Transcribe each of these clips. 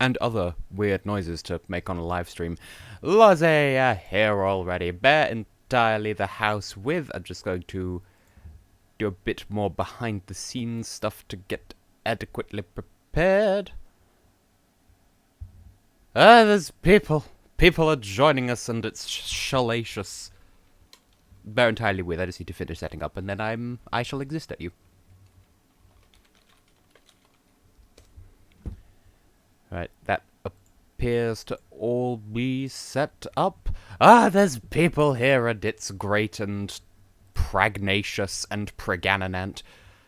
and other weird noises to make on a live stream. Lozzie here already. Bare entirely the house with. I'm just going to do a bit more behind the scenes stuff to get adequately prepared. There's people. People are joining us and it's salacious. Bare entirely with. I just need to finish setting up and then I shall exist at you. Right, that appears to all be set up. There's people here and it's great and pragnacious and pregananant.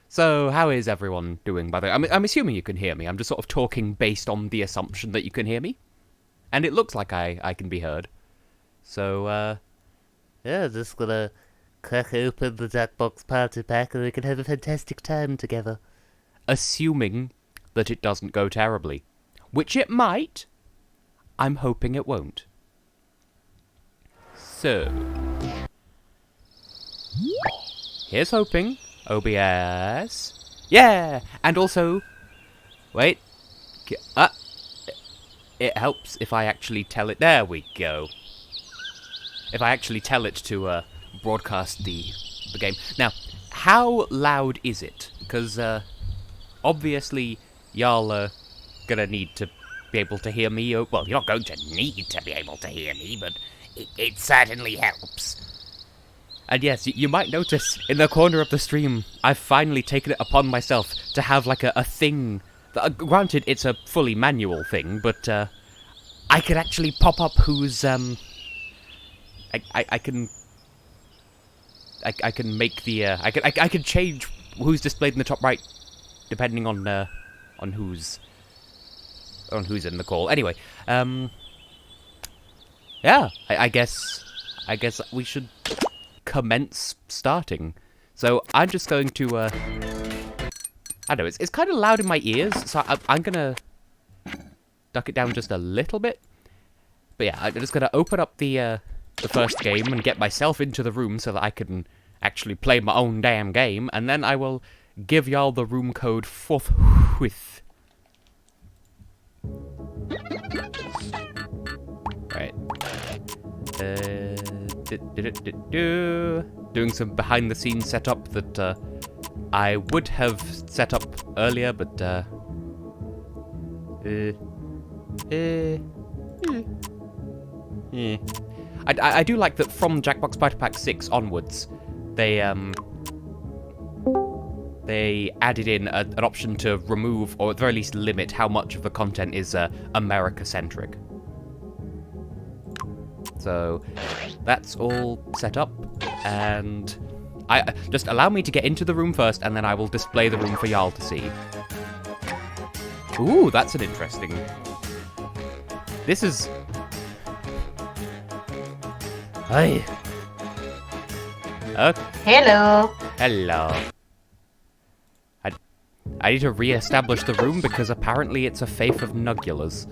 So, how is everyone doing, by the way? I'm assuming you can hear me. I'm just sort of talking based on the assumption that you can hear me. And it looks like I can be heard. So, yeah, just gonna crack open the Jackbox party pack and we can have a fantastic time together. Assuming that it doesn't go terribly. Which it might. I'm hoping it won't. So. Here's hoping. OBS. Yeah! And also. Wait. It helps if I actually tell it. There we go. If I actually tell it to broadcast the game. Now, how loud is it? Because obviously y'all are gonna need to be able to hear me. Well, you're not going to need to be able to hear me, but it certainly helps. And yes, you might notice in the corner of the stream, I've finally taken it upon myself to have like a thing. Granted, it's a fully manual thing, but I could actually pop up who's I can make the I can change who's displayed in the top right depending on who's in the call. Anyway, yeah, I guess we should commence starting. So I'm just going to I don't know, it's kind of loud in my ears, so I'm gonna duck it down just a little bit. But yeah, I'm just gonna open up the first game and get myself into the room so that I can actually play my own damn game, and then I will give y'all the room code forthwith. Right. Doing some behind the scenes setup that I would have set up earlier, but I do like that from Jackbox Party Pack 6 onwards, they added in an option to remove, or at the very least limit, how much of the content is America-centric. So, that's all set up, and just allow me to get into the room first, and then I will display the room for y'all to see. Ooh, that's an interesting... This is... Hi. Okay. Hello. Hello. I need to re-establish the room because apparently it's a faith of nugulars.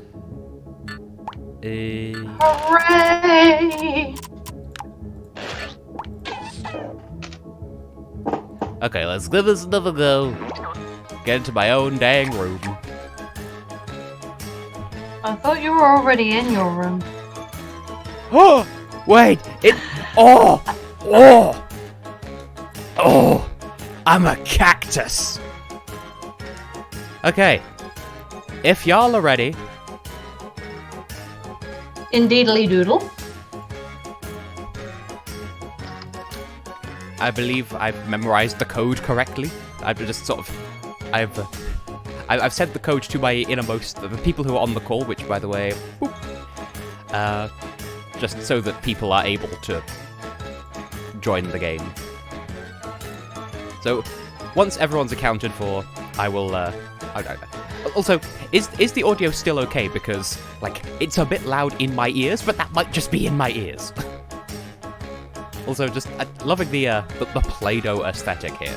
Hooray! Okay, let's give this another go. Get into my own dang room. I thought you were already in your room. Oh! Wait! Oh! Oh! Oh! I'm a cactus! Okay. If y'all are ready... Indeedly doodle. I believe I've memorized the code correctly. I've just sort of... I've sent the code to my innermost... The people who are on the call, which, by the way... Whoop, just so that people are able to join the game. So, once everyone's accounted for, I will, Also, is the audio still okay? Because, like, it's a bit loud in my ears, but that might just be in my ears. Also, just loving the Play-Doh aesthetic here.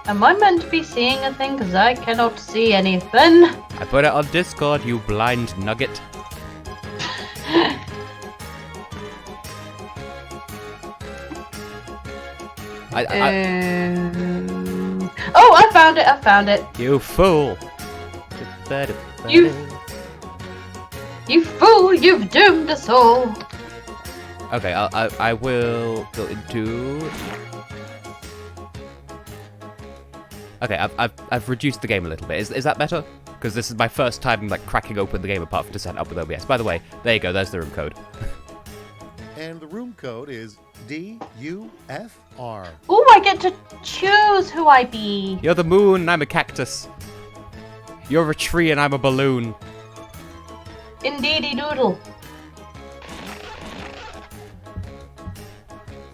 Am I meant to be seeing a thing? Because I cannot see anything. I put it on Discord, you blind nugget. Oh, I found it, I found it. You fool. You fool, you've doomed us all. Okay, I will go into... Okay, I've reduced the game a little bit. Is that better? Because this is my first time like cracking open the game apart from to set it up with OBS. By the way, there you go, there's the room code. And the room code is DUFR. Oh, I get to choose who I be. You're the moon and I'm a cactus. You're a tree and I'm a balloon. Indeedy doodle.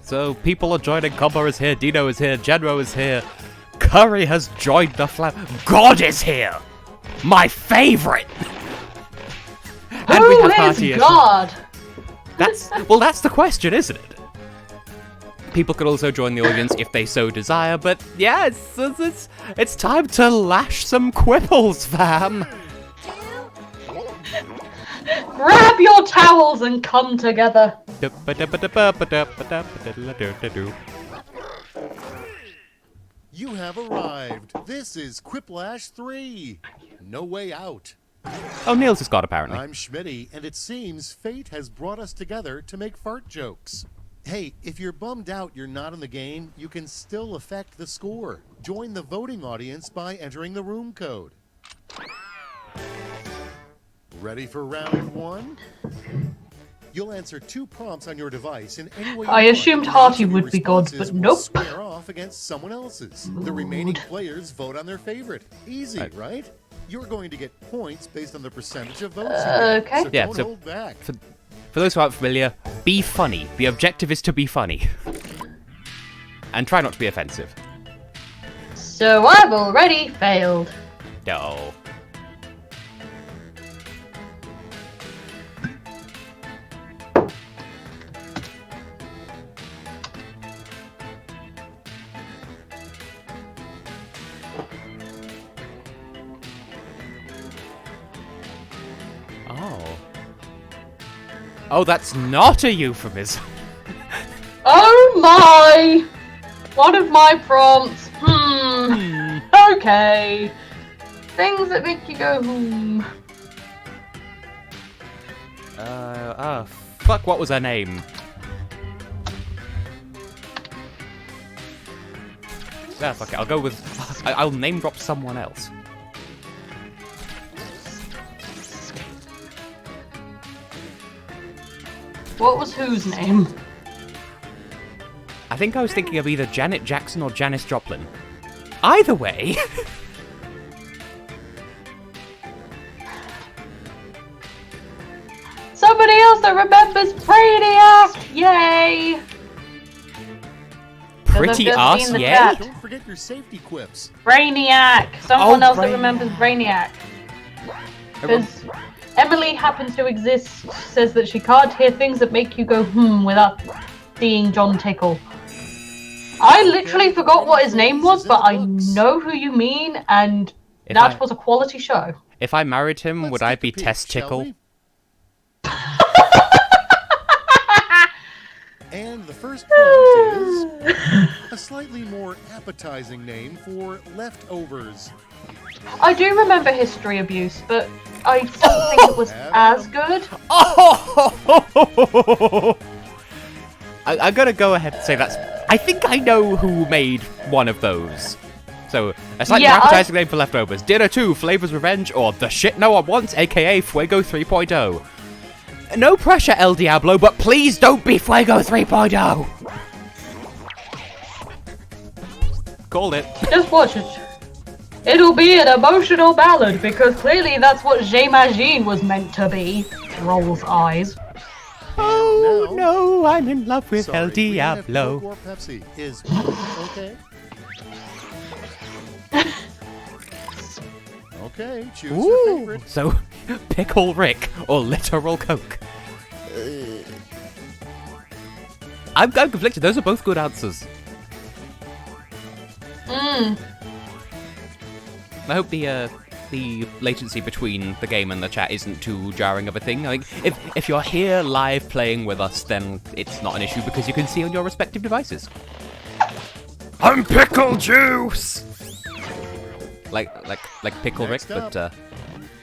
So people are joining. Cobbler is here, Dino is here, Genro is here. Curry has joined the flag. God is here! My favourite! And we Who have is party God? That's the question, isn't it? People could also join the audience if they so desire, but yeah, it's time to lash some quipples, fam. Grab your towels and come together. You have arrived. This is Quiplash 3. No way out. Oh, Niels has got apparently. I'm Schmitty, and it seems fate has brought us together to make fart jokes. Hey, if you're bummed out you're not in the game, you can still affect the score. Join the voting audience by entering the room code. Ready for round 1? You'll answer 2 prompts on your device in any way you I want. assumed Each Hearty of your would be God, responses but will nope. Square off against someone else's. The remaining players vote on their favorite. Easy, right? You're going to get points based on the percentage of votes you get. Okay. So Yeah, don't so- hold back. For those who aren't familiar, be funny. The objective is to be funny. And try not to be offensive. So I've already failed. No. Oh. Oh, that's not a euphemism. Oh my! One of my prompts. Okay. Things that make you go Fuck, what was her name? Ah, fuck it, I'll go with... I'll name drop someone else. What was whose name? I think I was thinking of either Janet Jackson or Janis Joplin. Either way... Somebody else that remembers Brainiac! Yay! Pretty just ass, seen the yay? chat. Don't forget your safety quips. Brainiac! Someone Oh, else that remembers Brainiac. Because Emily happens to exist, says that she can't hear things that make you go without seeing John Tickle. I literally forgot what his name was, but I know who you mean, and If that I- was a quality show. If I married him, Let's would I take a be peek, Tess shall Tickle? we? And the first prompt is a slightly more appetizing name for leftovers. I do remember History Abuse, but I don't think it was as good. Oh! I'm gonna go ahead and say that's... I think I know who made one of those. So, a slightly Yeah, more appetizing name for leftovers. Dinner 2, Flavor's Revenge, or The Shit No One Wants, aka Fuego 3.0. No pressure, El Diablo, but please don't be Fuego 3.0! Called it. Just watch it. It'll be an emotional ballad, because clearly that's what J'imagine was meant to be. Rolls eyes. Oh Now- no, I'm in love with Sorry, El we have Diablo. Coke or Pepsi. Is okay? Okay, choose your Ooh, favorite. so Pickle Rick or Literal Coke? I'm conflicted. Those are both good answers. I hope the latency between the game and the chat isn't too jarring of a thing. I think if you're here live playing with us, then it's not an issue because you can see on your respective devices. I'm Pickle Juice! like Pickle Rick, Next up. but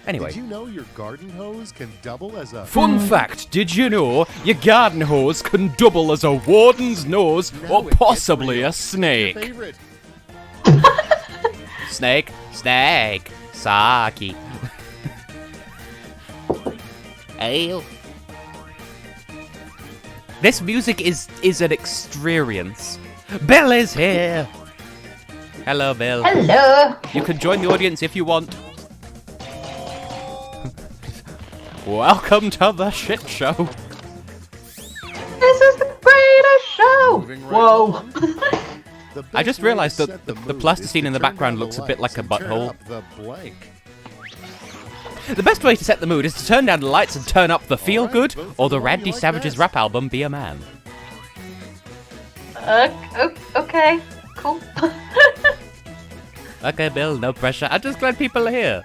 anyway. Did you know your garden hose can double as a... Fun fact, did you know your garden hose can double as a warden's nose Now or it gets possibly real. a snake? Favorite. Snake, snake, Saki. Ale. This music is an experience. Bill is here. Hello, Bill. Hello. You can join the audience if you want. Welcome to the shit show. This is the greatest show. Moving right Whoa. along. The I best just way realized to that set the mood plasticine is in to the turn background down the looks a bit like lights a and turn butthole. up the blank. The best way to set the mood is to turn down the lights and turn up the Feel Alright, Good vote for or the the one Randy you like Savage's best. rap album Be a Man. Okay. Cool. Okay, Bill, no pressure. I'm just glad people are here.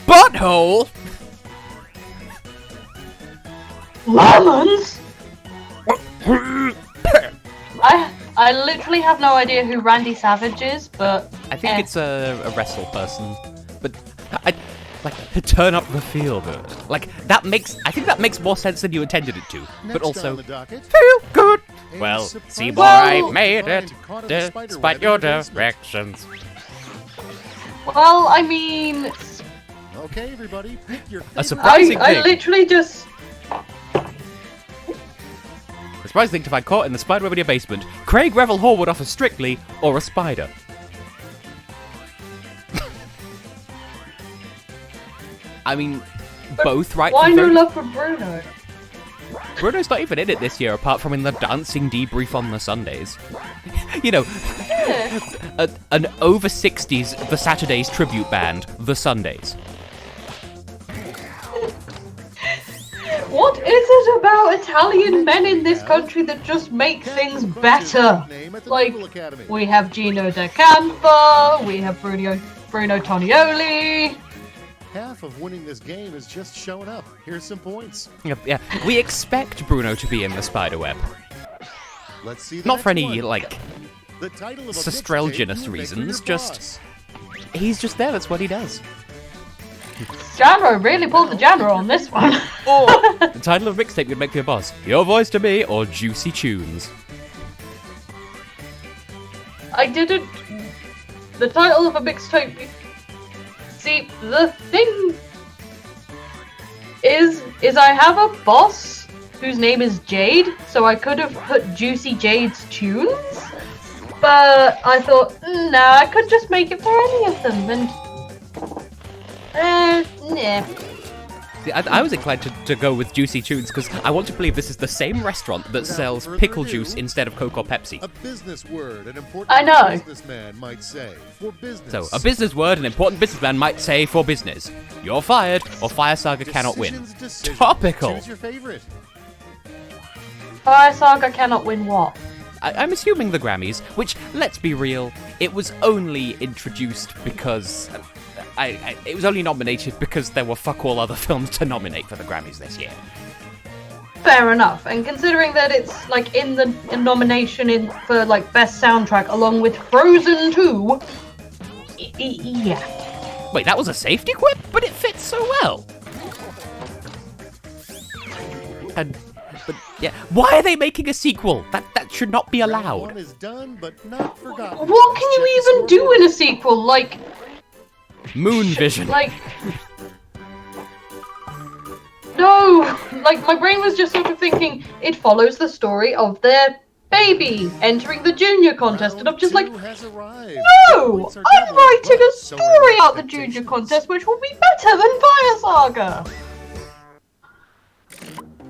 Butthole! Lemons. I literally have no idea who Randy Savage is, but I think it's a wrestle person. But I like turn up the Feel Good. Like I think that makes more sense than you intended it to. Next But also on the docket, feel good. a Well, surprise see, boy, Well- I made it, Caught in the spider despite web your in the basement. directions. well, I mean, Okay, everybody, pick your A favorite. surprising I thing. literally just The surprising thing to find caught in the spiderweb in your basement. Craig Revel Hall would offer strictly or a spider. I mean, both, right? why for no both? love for Bruno? Bruno's not even in it this year, apart from in the dancing debrief on the Sundays. You know, an over 60s The Saturdays tribute band, The Sundays. What is it about Italian men in this country that just make things better? Name at the Like, Naval Academy. we have Gino De Campo, we have Bruno Tonioli. Half of winning this game is just showing up. Here's some points. Yeah, we expect Bruno to be in the spiderweb. Let's see the Not next for any, one. like, The title of a Sestrelginous mixtape you make for reasons, your just- boss. he's just there, that's what he does. Janro really pulled the Janro on this one. Or, the title of mixtape you'd make for your boss. Your voice to me, or Juicy Tunes. I didn't. The title of a mixtape. See, the thing is I have a boss whose name is Jade, so I could have put Juicy Jade's tunes, but I thought, nah, I could just make it for any of them, and nah. See, I was inclined to go with Juicy Tunes because I want to believe this is the same restaurant that Without sells further pickle ado, juice instead of Coke or Pepsi. A business word, an important I know. businessman might say for business. So, a business word an important businessman might say for business. You're fired, or Fire Saga cannot win. Decisions. Topical. Choose your favorite. Fire Saga cannot win what? I'm assuming the Grammys, which, let's be real, it was only introduced because... it was only nominated because there were fuck all other films to nominate for the Grammys this year. Fair enough, and considering that it's like in the nomination for like best soundtrack along with Frozen 2, yeah. Wait, that was a safety quip? But it fits so well! But yeah, why are they making a sequel? That should not be Round allowed. one is done, but not forgotten. What can you Check the even do scoreboard. in a sequel? Like, Moon Vision. like, no, like my brain was just sort of thinking it follows the story of their baby entering the junior contest, and I'm just like, Round 2 has arrived. no, Points are I'm doubled, writing but a so story are about the junior expectations. contest, which will be better than Fire Saga.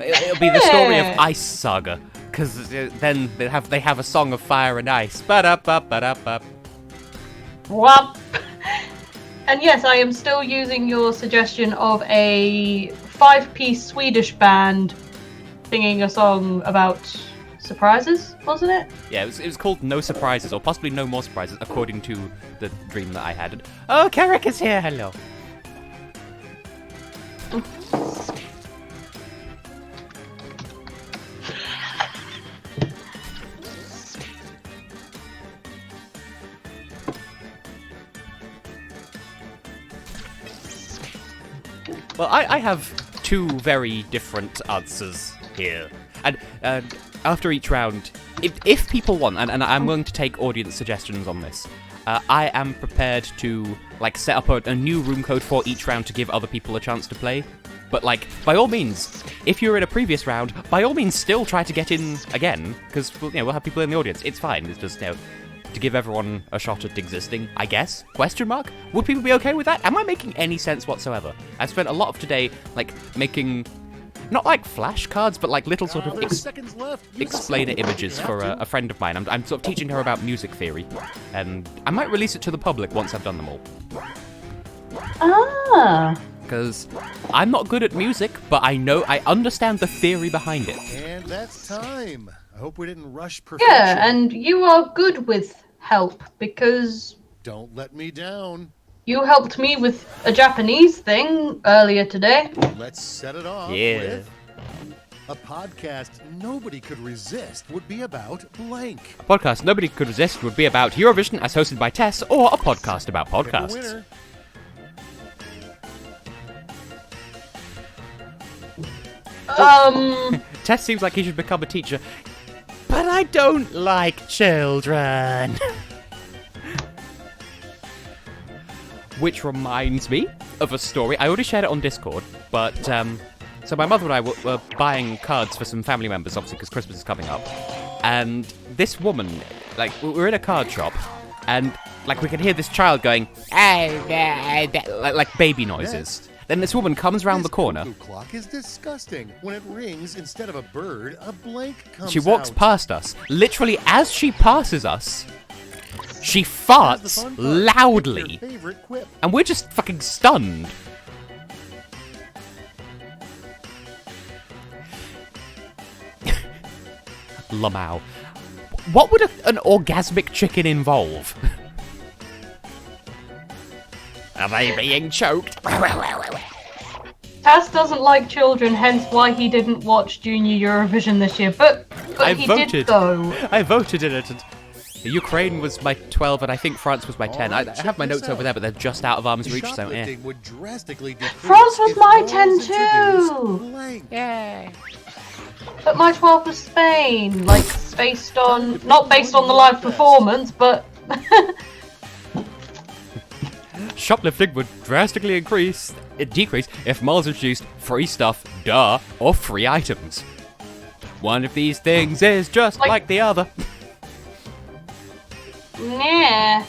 It'll be the story of Yeah. Ice Saga, because then they have a song of fire and ice. Ba-da-ba-ba-da-ba. Whop. And yes, I am still using your suggestion of a 5-piece Swedish band singing a song about surprises, wasn't it? Yeah, it was called No Surprises, or possibly No More Surprises, according to the dream that I had. Oh, Carrick is here. Hello. Well, I have two very different answers here. And after each round, if people want, and I'm willing to take audience suggestions on this, I am prepared to set up a new room code for each round to give other people a chance to play. But by all means, if you're in a previous round, by all means still try to get in again, because we'll have people in the audience. It's fine. It's just to give everyone a shot at existing, I guess? Question mark? Would people be okay with that? Am I making any sense whatsoever? I've spent a lot of today making not flashcards, but little sort of explainer images for a friend of mine. I'm sort of teaching her about music theory, and I might release it to the public once I've done them all. Ah. Because I'm not good at music, but I understand the theory behind it. And that's time. I hope we didn't rush perfection. Yeah, and you are good with help, because... Don't let me down. You helped me with a Japanese thing earlier today. Let's set it off with... A podcast nobody could resist would be about blank. A podcast nobody could resist would be about Eurovision as hosted by Tess, or a podcast about Pick a podcasts. winner. Tess seems like he should become a teacher, but I don't like children. Which reminds me of a story. I already shared it on Discord, but so my mother and I were buying cards for some family members, obviously, because Christmas is coming up. And this woman, we're in a card shop, and we can hear this child going, like baby noises. Next. Then this woman comes round the This corner. cuckoo clock is disgusting. When it rings, instead of a bird, a blank comes She walks out. past us. Literally, as she passes us, she Here's the farts fun part. loudly. Pick your favorite quip. And we're just fucking stunned. Lamau. What would an orgasmic chicken involve? Are they being choked? Tass doesn't like children, hence why he didn't watch Junior Eurovision this year, but I he voted. did go. I voted in it. And Ukraine was my 12, and I think France was my 10. Alright, I check have my this notes over out. there, but they're just out of arm's reach, so yeah. Shoplifting would drastically decrease France was if my laws 10 introduced too. blank. Yay. But my 12 was Spain, based on, not based on the live performance, but... Shoplifting would drastically decrease if malls introduced free stuff, duh, or free items. One of these things is just like the other. Nah.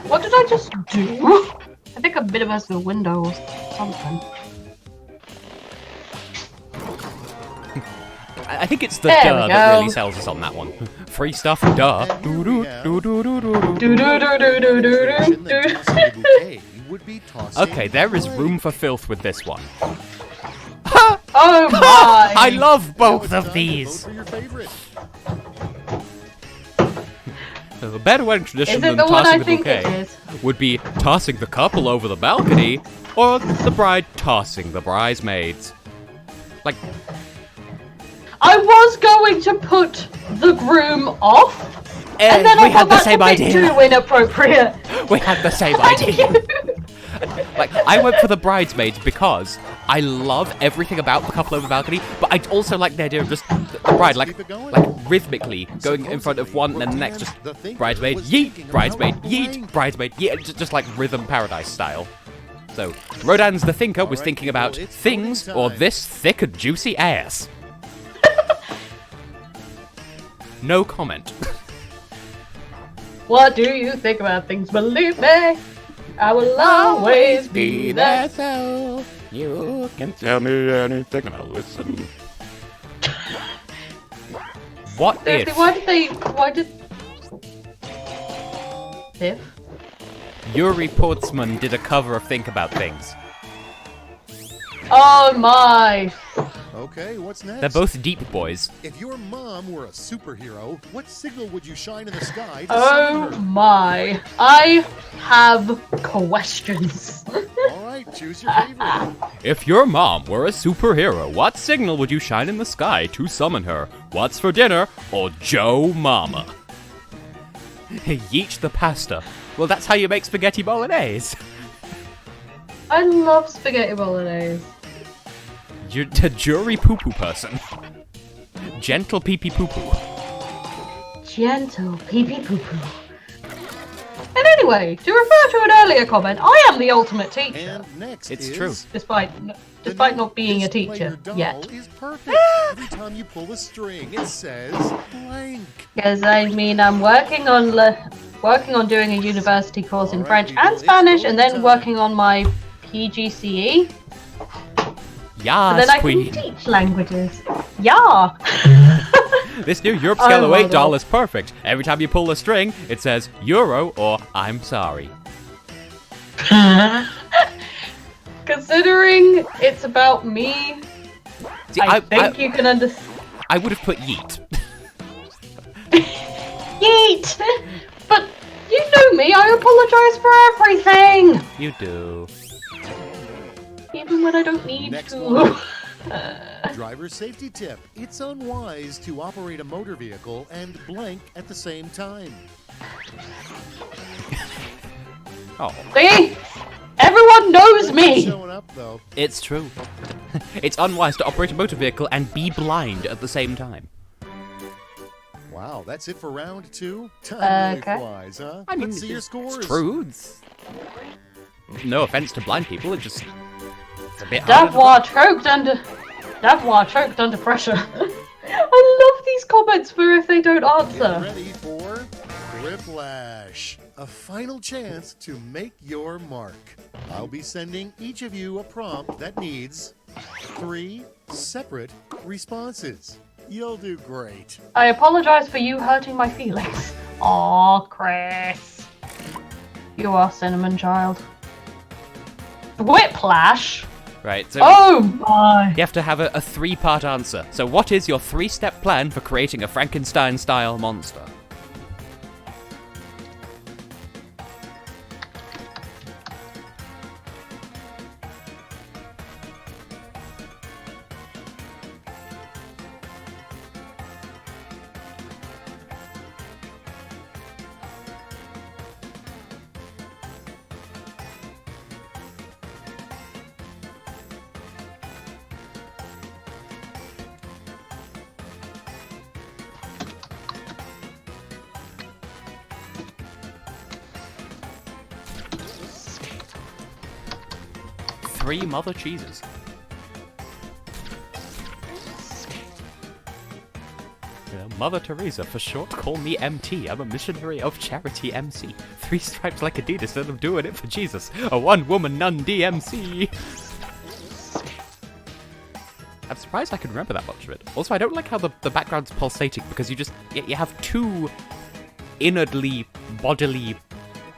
What did I just do? I think a bit of us the window or something. I think it's the There duh we that go. really sells us on that one. Free stuff, duh. And here we have Do do do do do do tradition do. that tossing the bouquet would be tossing Okay, there is blank. room for filth with this one. Oh my! I love Now both it's of time to these. vote for your favorite. A better wedding tradition Is than it the one I tossing the think it bouquet is? would be tossing the couple over the balcony, or the bride tossing the bridesmaids. I was going to put the groom off, and then we I had thought the that's same a bit idea. too inappropriate. We had the same idea. I went for the bridesmaids because I love everything about the couple over the balcony, but I also like the idea of just the bride, Keep it going. rhythmically going in front of one and then the next, just bridesmaid, yeet, bridesmaid, yeet, bridesmaid, yeet, just like Rhythm Paradise style. So, Rodin's The Thinker was thinking about well, it's things voting or time. this thick and juicy ass. No comment. What do you think about things? Believe me, I will always be there. so you can tell me anything and I'll listen. What Seriously, if why did... If? Yuri Portsman did a cover of Think About Things? Oh my! Okay, what's next? They're both deep boys. If your mom were a superhero, what signal would you shine in the sky to Oh summon her? my! I have questions. All right, choose your favorite. If your mom were a superhero, what signal would you shine in the sky to summon her? What's for dinner or Joe Mama? Yeet the pasta. Well, that's how you make spaghetti bolognese. I love spaghetti bolognese. You're a jury poo-poo person. Gentle pee-pee poo-poo. Gentle pee-pee poo-poo. And anyway, to refer to an earlier comment, I am the ultimate teacher. And next It's is true. Despite not being a teacher doll yet. is perfect. Every time you pull a string, it says blank. Because I mean, I'm working on doing a university course in All right, French people, and it's Spanish, voting and then time. working on my PGCE. Yes, And then I queen. can teach languages. Yeah. This new Europe scale Oh of my $8 God. is perfect. Every time you pull a string, it says Euro or I'm sorry. Considering it's about me, See, I think you can understand. I would have put yeet. Yeet! But you know me, I apologize for everything! You do. Even when I don't need Next to. one. Driver safety tip. It's unwise to operate a motor vehicle and blank at the same time. Oh, See? Everyone knows me! Showing up though. it's true. It's unwise to operate a motor vehicle and be blind at the same time. Wow, that's it for round 2. Time Okay. really flies, huh? I mean, Let's see your scores. It's true. No offense to blind people, it's just it's a bit harder to Davois choked under pressure. I love these comments for if they don't Get answer. ready for Quiplash. A final chance to make your mark. I'll be sending each of you a prompt that needs 3 separate responses. You'll do great. I apologize for you hurting my feelings. Aw, Chris. You are cinnamon child. Whiplash? Right, so Oh my! you have to have a 3-part answer. So what is your 3-step plan for creating a Frankenstein-style monster? Three mother cheeses. Yeah, Mother Teresa, for short, call me MT. I'm a missionary of charity MC. 3 stripes like Adidas, and I'm doing it for Jesus. A one-woman nun DMC. I'm surprised I can remember that much of it. Also, I don't like how the background's pulsating, because you have 2 inwardly, bodily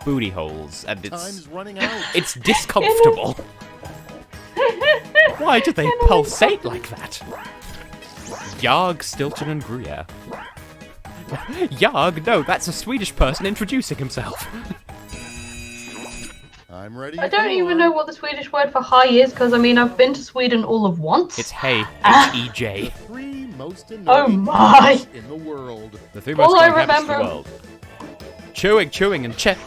booty holes, and Time's running out. it's discomfortable. Why do they pulsate like that? Yarg, Stilton, and Gruyere. Yarg? No, that's a Swedish person introducing himself. I'm ready. I don't for even know what the Swedish word for hi is, because I mean, I've been to Sweden all of once. It's hey, H-E-J. 3 most Oh annoying my! things in the world. The 3 All most I common habits in the remember- world. Chewing, and check.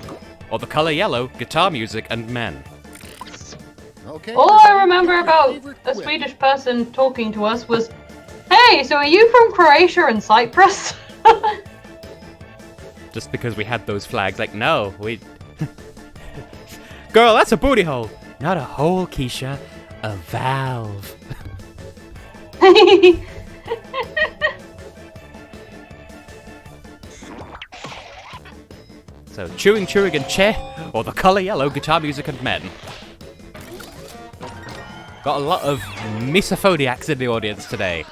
Or the color yellow, guitar music, and men. Okay. All I everybody, remember pick your about favorite a quip. Swedish person talking to us was, "Hey, so are you from Croatia and Cyprus?" Just because we had those flags, like, no, we... Girl, that's a booty hole. Not a hole, Keisha. A valve. So, chewing, and che, or the color yellow, guitar music, and men. Got a lot of misophoniacs in the audience today.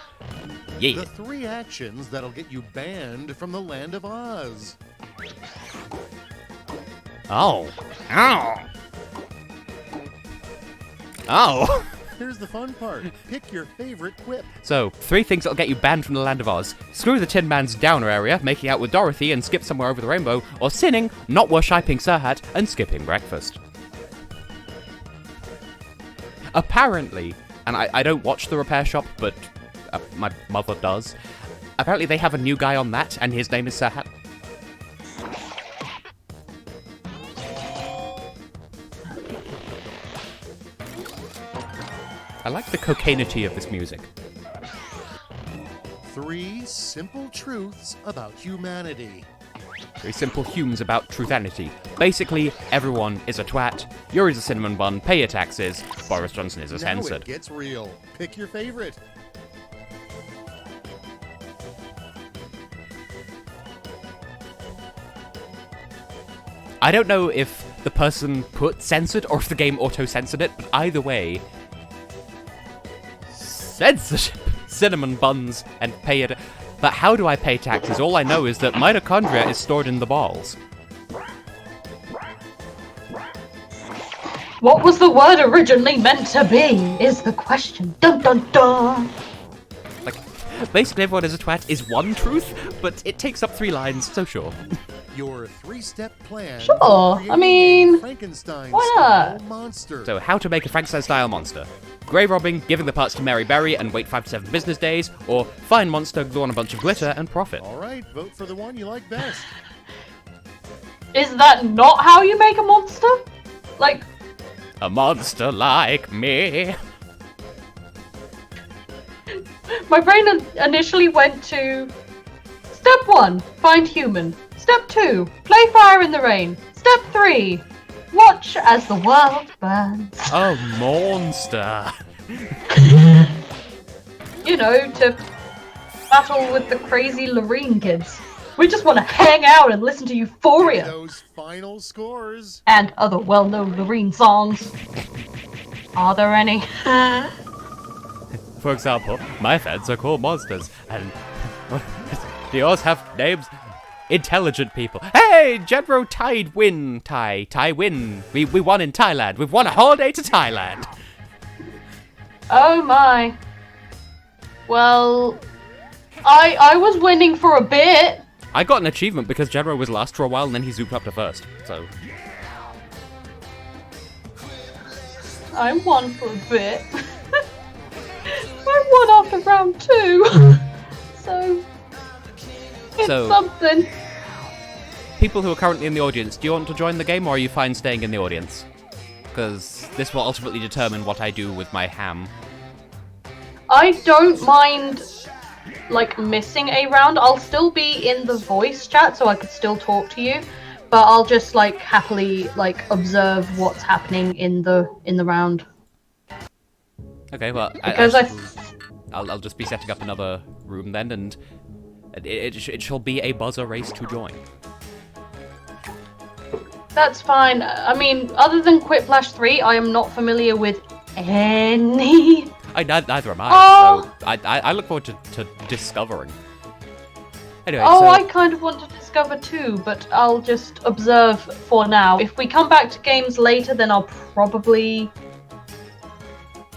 Yeah. The 3 actions that'll get you banned from the land of Oz. Oh. Ow. Oh. Here's the fun part. Pick your favorite quip. So, 3 things that'll get you banned from the land of Oz. Screw the Tin Man's downer area, making out with Dorothy and skip somewhere over the rainbow, or sinning, not worshipping Serhat, and skipping breakfast. Apparently, and I don't watch The Repair Shop, but my mother does, apparently they have a new guy on that, and his name is Serhat. I like the cocainity of this music. 3 simple truths about humanity. Very simple Humes about truthanity. Basically, everyone is a twat. Yuri's a cinnamon bun. Pay your taxes. Boris Johnson is a Now censored. it gets real. Pick your favorite. I don't know if the person put censored or if the game auto-censored it, but either way... Censorship! Cinnamon buns and pay it... But how do I pay taxes? All I know is that mitochondria is stored in the balls. What was the word originally meant to be, is the question. Dun dun dun! Like, basically everyone is a twat is one truth, but it takes up 3 lines, so sure. Your 3-step plan. Sure, for I creating mean, a Frankenstein why style not? monster. So, how to make a Frankenstein-style monster. Grave robbing, giving the parts to Mary Berry and wait 5 to 7 business days, or find monster, glue on a bunch of glitter and profit. All right, vote for the one you like best. Is that not how you make a monster? Like, A monster like me. my brain initially went to step 1, find human. Step 2, play Fire in the Rain. Step 3, watch as the world burns. A monster. You know, to battle with the crazy Lorene kids. We just want to hang out and listen to Euphoria Those final scores. and other well-known Lorene songs. Are there any? For example, my fans are called monsters, and do yours have names? Intelligent people. Hey, Genro Tide win. Thai win. We won in Thailand. We've won a holiday to Thailand. Oh my. Well, I was winning for a bit. I got an achievement because Genro was last for a while and then he zooped up to first. So, I won for a bit. I won after round 2. So, it's something. people who are currently in the audience, do you want to join the game or are you fine staying in the audience? Because this will ultimately determine what I do with my ham. I don't mind, like, missing a round. I'll still be in the voice chat, so I could still talk to you. But I'll just, like, happily, like, observe what's happening in the round. Okay, well, Because I'll just be setting up another room then, and it shall be a buzzer race to join. That's fine. I mean, other than Quiplash 3, I am not familiar with any. Neither am I, Oh. so I look forward to discovering. Anyway, Oh, so... I kind of want to discover too, but I'll just observe for now. If we come back to games later, then I'll probably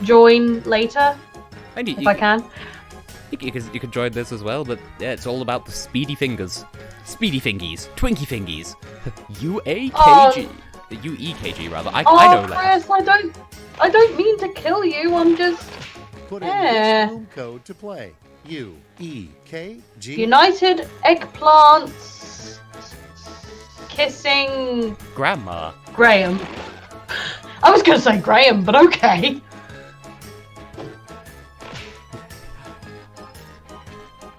join later, And if I can. You can join this as well, but yeah, it's all about the speedy fingers. Speedy fingies. Twinkie fingies. U-A-K-G. U-E-K-G, rather. I know that. Chris, I don't mean to kill you, I'm just... Put in Yeah. which room code to play. U-E-K-G. United Eggplants... Kissing... Grandma. Graham. I was gonna say Graham, but okay.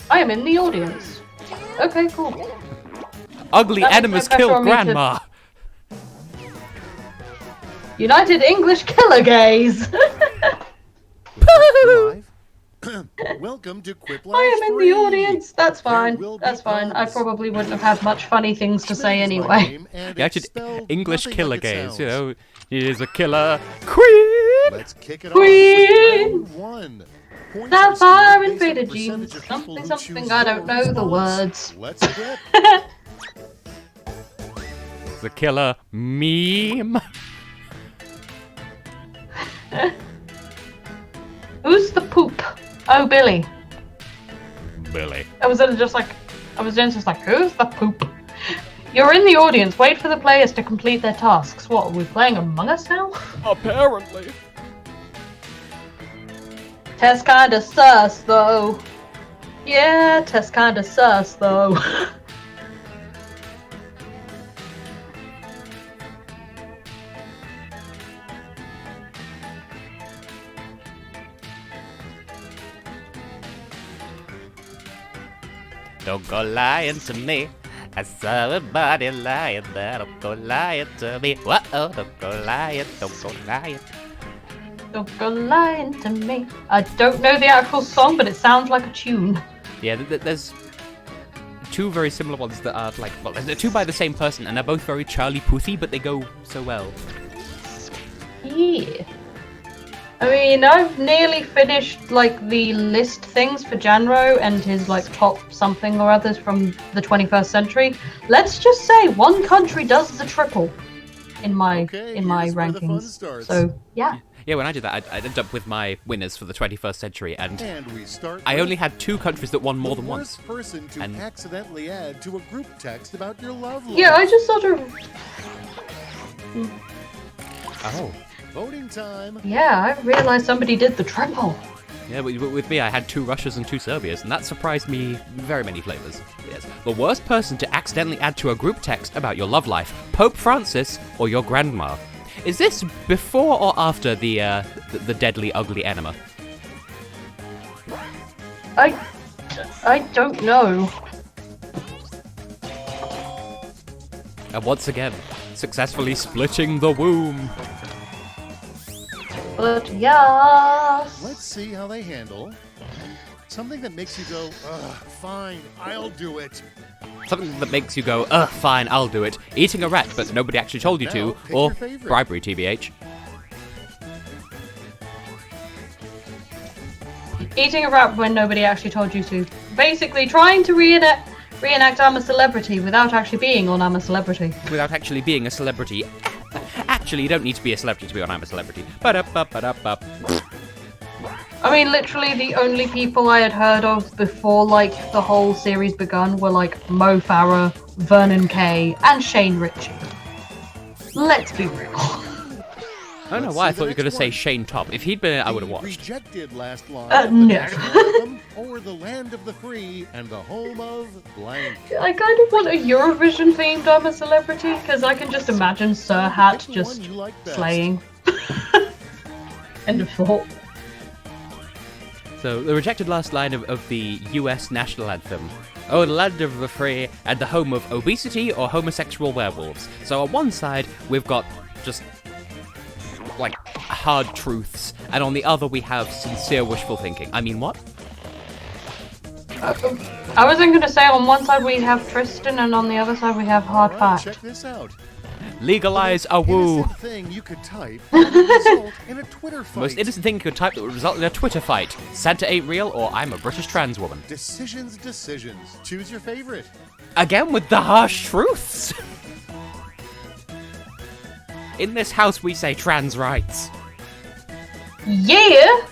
I am in the audience. Okay, cool. Ugly That makes animus no pressure killed on me to- grandma. United English Killer Gays. Live. Welcome to Quiplash. I am in the 3. audience. That's fine. will be That's fine. I puns. probably wouldn't have had much funny things to say Twins, my anyway. name, and Yeah, it's actually, spelled English nothing killer like it gays, you sounds. know. He is a killer queen. Let's kick it Queen. off with round 1. Points Now are fire scored based on invaded the jeans. percentage of people Something, who something, choose I don't your know the response. words. Let's rip. The killer meme. Who's the poop? Oh, Billy. Billy. I was just like, who's the poop? You're in the audience. Wait for the players to complete their tasks. What, are we playing Among Us now? Apparently. Tess kinda sus, though. Yeah, Tess kinda sus, though. Don't go lying to me. I saw a body lying there. Don't go lying to me. Whoa, don't go lying. Don't go lying. Don't go lying to me. I don't know the actual song, but it sounds like a tune. Yeah, there's two very similar ones that are like, well, they're two by the same person, and they're both very Charlie Puothy, but they go so well. Yeah. I mean, I've nearly finished, like, the list things for Janro and his, like, top something or others from the 21st century. Let's just say one country does the triple in my rankings. So, yeah. Yeah, when I did that, I ended up with my winners for the 21st century, and we start I only had 2 countries that won more than once. Person to accidentally add to a group text about your love life. Yeah, I just sort of... Oh. Voting time. Yeah, I realized somebody did the triple. Yeah, with me, I had 2 Russias and 2 Serbias, and that surprised me very many flavors. Yes. The worst person to accidentally add to a group text about your love life, Pope Francis or your grandma. Is this before or after the deadly ugly enema? I don't know. And once again, successfully splitting the womb. But yes. Let's see how they handle something that makes you go, ugh, fine, I'll do it. Something that makes you go, ugh, fine, I'll do it. Eating a rat, but nobody actually told you to, or bribery, TBH. Eating a rat when nobody actually told you to. Basically, trying to reenact I'm a Celebrity without actually being on I'm a Celebrity. Without actually being a celebrity. Actually, you don't need to be a celebrity to be on I'm a Celebrity. Ba-da-ba-ba-da-ba. I mean, literally the only people I had heard of before, like, the whole series begun were, like, Mo Farah, Vernon Kay, and Shane Ritchie. Let's be real. I don't know why I thought you were going to say Shane Top. If he'd been in it, I would have watched. Rejected last line. No. Or the land of the free and the home of blank. I kind of want a Eurovision themed I'm a Celebrity, because I can just imagine Sir Hat just slaying. End of thought. So, the rejected last line of the US national anthem. Oh, the land of the free and the home of obesity or homosexual werewolves. So on one side, we've got just, like, hard truths, and on the other we have sincere wishful thinking. I mean, what? I wasn't going to say on one side we have Tristan and on the other side we have hard fact. Check this out. Legalize a woo. Thing you could type that would result in a Twitter fight. Most innocent thing you could type that would result in a Twitter fight. Santa ain't real, or I'm a British trans woman. Decisions. Choose your favorite. Again with the harsh truths. In this house we say trans rights. Yeah!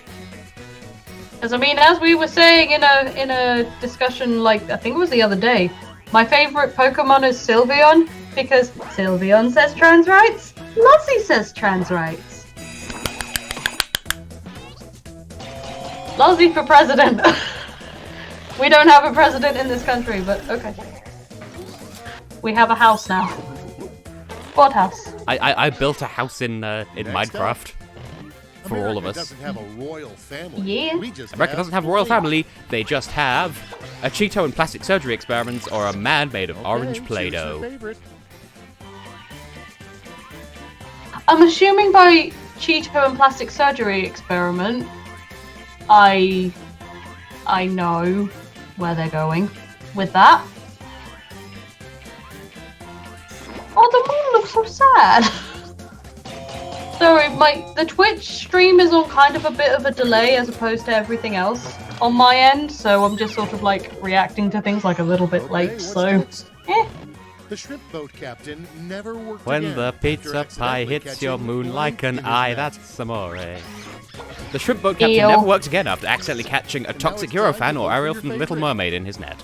Because, I mean, as we were saying in a discussion, like, I think it was the other day, my favourite Pokemon is Sylveon, because Sylveon says trans rights, Lozzie says trans rights. Lozzie for president. We don't have a president in this country, but okay. We have a house now. What house? I built a house in Minecraft. For all of us. Doesn't have a royal family. Yeah. America doesn't have a royal family, they just have a Cheeto and plastic surgery experiments or a man made of orange Play-Doh. I'm assuming by Cheeto and plastic surgery experiment, I know where they're going with that. Oh, the moon looks so sad. Sorry, the Twitch stream is on kind of a bit of a delay as opposed to everything else on my end, so I'm just sort of like reacting to things like a little bit late, so The shrimp boat captain never worked When again the pizza after pie accidentally hits your catching moon like blank an in his eye, net. that's amore. The shrimp boat captain Ew. never worked again after accidentally catching a toxic it's Euro time fan to or vote for Ariel your from The Little favorite. Mermaid in his net.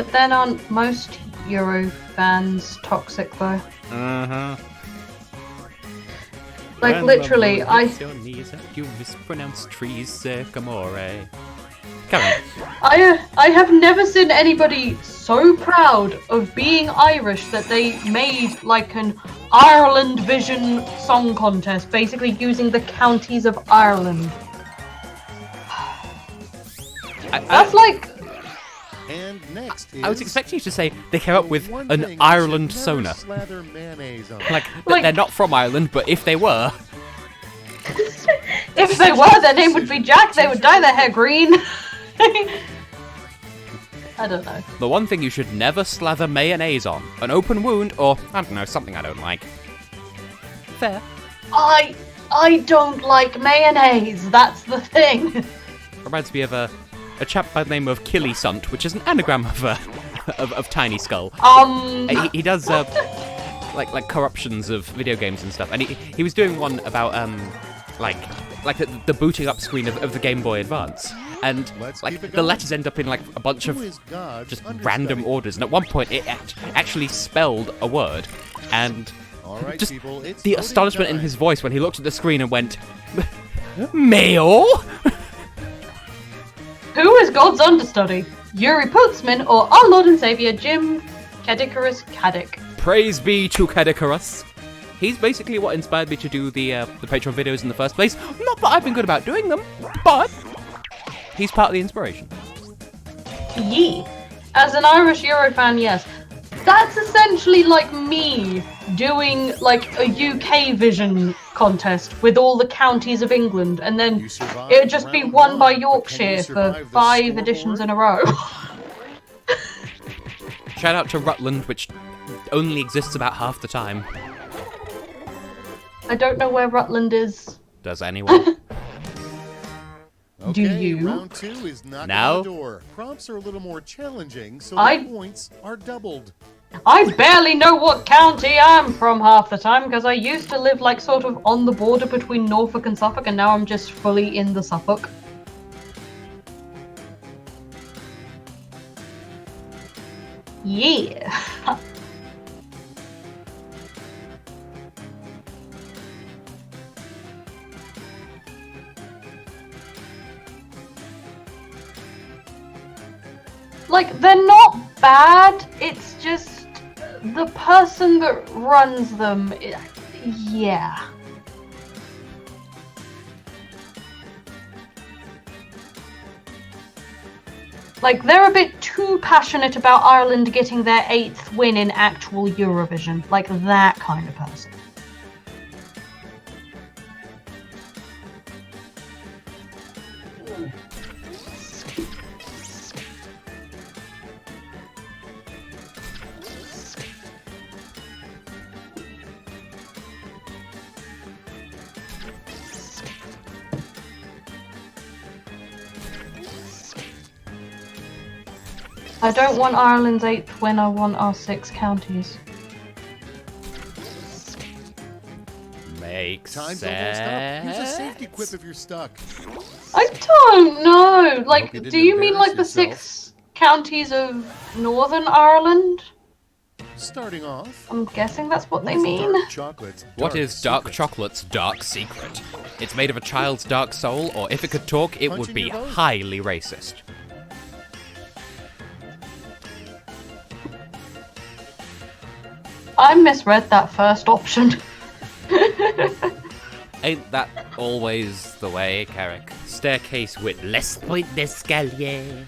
but then aren't most Euro fans toxic though? Uh-huh. Like When literally, the moon hits your knees, you mispronounce trees, Sycamore. Come on. I have never seen anybody so proud of being Irish that they made like an Ireland Vision song contest, basically using the counties of Ireland. That's like... And next is... I was expecting you to say they came up with one thing an you Ireland should never Sona. slather mayonnaise on. Like, Like- they're not from Ireland, but if they were... If they were, their name would be Jack. They would dye their hair green. I don't know. The one thing you should never slather mayonnaise on. An open wound, or, I don't know, something I don't like. Fair. I don't like mayonnaise. That's the thing. Reminds me of a chap by the name of Killy Sunt, which is an anagram of of Tiny Skull. He does like corruptions of video games and stuff, and he was doing one about like the booting up screen of the Game Boy Advance, and Let's like keep it the going. letters end up in like a bunch of Who is God's just understudy? random orders, and at one point it actually spelled a word, and All right, just people, it's the voting astonishment in time. his voice when he looked at the screen and went, Mayo? Who is God's understudy? Yuri Putzman or our Lord and Savior Jim Kadikarus Kadik? Praise be to Kadikarus. He's basically what inspired me to do the Patreon videos in the first place. Not that I've been good about doing them, but he's part of the inspiration. Yee. As an Irish Euro fan, yes. That's essentially like me doing like a UK Vision contest with all the counties of England, and then You survived it would just be round won by one, but can you Yorkshire for survive the 5 editions scoreboard? in a row. Shout out to Rutland, which only exists about half the time. I don't know where Rutland is. Does anyone? Okay, Do you? round 2 is knocking Now? on the door. Prompts are a little more challenging, so I- the points are doubled. I barely know what county I'm from half the time because I used to live like sort of on the border between Norfolk and Suffolk, and now I'm just fully in the Suffolk. Yeah. Like, they're not bad, it's just the person that runs them. Yeah. Like, they're a bit too passionate about Ireland getting their 8th win in actual Eurovision. Like, that kind of person. I don't want Ireland's 8th win, I want our 6 counties. Makes Time's almost up. Use a sense. safety quip if you're stuck. I don't know. hope you Like, didn't do you mean like the embarrass yourself. 6 counties of Northern Ireland? Starting off. I'm guessing that's what they what's mean. dark chocolate's What is dark secret? chocolate's dark secret? It's made of a child's dark soul, or if it could talk, it Punch would in be your vote. highly racist. I misread that first option. Ain't that always the way, Carrick? Staircase with less point d'escalier.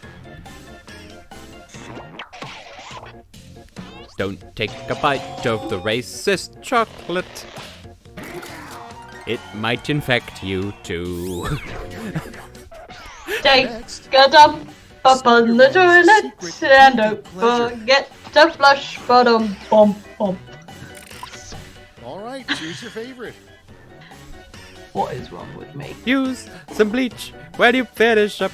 Don't take a bite of the racist chocolate. It might infect you too. Take Next. a dump up on the toilet Secret and don't pleasure. forget to flush. Bum bum bum. All right, choose your favorite. What is wrong with me? Use some bleach when you finish up,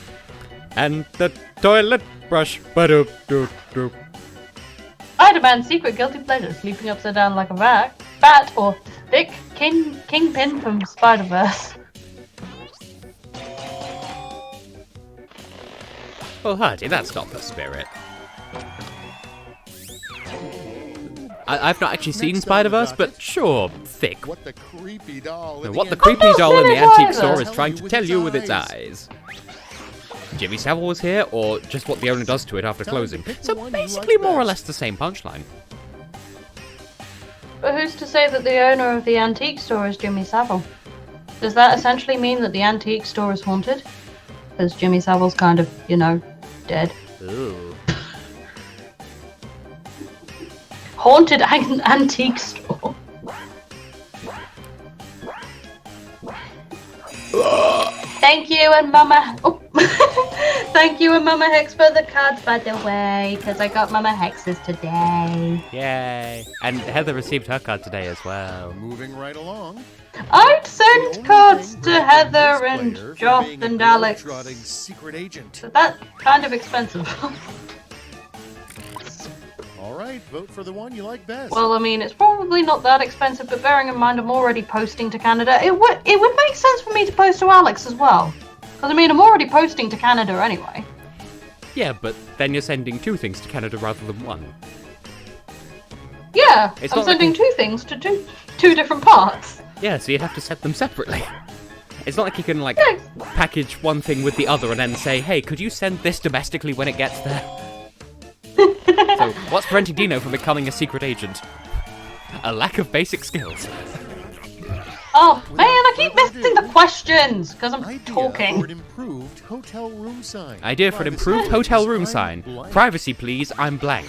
and the toilet brush. Ba-doop doop doop. Spider-Man's secret guilty pleasure: sleeping upside down like a bat or thick kingpin from Spider-Verse. Well, Hardy, that's not the spirit. I've not actually seen Next on the Spider-Verse, docket. but sure, thick. What the creepy doll? in What the end- creepy not doll in seen the it antique either. store is Tell trying you to with tell its you with its eyes. eyes. Jimmy Savile was here, or just what the owner does to it after Time to closing. pick the So one you basically like more or best. less the same punchline. But who's to say that the owner of the antique store is Jimmy Savile? Does that essentially mean that the antique store is haunted? because Jimmy Savile's kind of, dead. Ooh. Haunted antique store. Thank you and Mama. Oh. Thank you and Mama Hex for the cards, by the way, because I got Mama Hex's today. Yay! And Heather received her card today as well. Moving right along. I'd The send only cards thing to preventing Heather this and player from Joff being a and Alex. globe-trotting secret agent. But that's kind of expensive. All right, vote for the one you like best. Well, I mean, it's probably not that expensive, but bearing in mind I'm already posting to Canada, it would make sense for me to post to Alex as well. Because, I mean, I'm already posting to Canada anyway. Yeah, but then you're sending 2 things to Canada rather than 1. Yeah, It's I'm not like sending a- 2 things to two different parts. Yeah, so you have to set them separately. It's not like you can, like, Yeah. package one thing with the other and then say, hey, could you send this domestically when it gets there? So, what's preventing Dino from becoming a secret agent? A lack of basic skills. Oh, man, I keep missing the questions because I'm Idea for talking. an improved hotel room sign. Idea for an Privacy, improved hotel room I'm sign. blank. Privacy, please, I'm blank.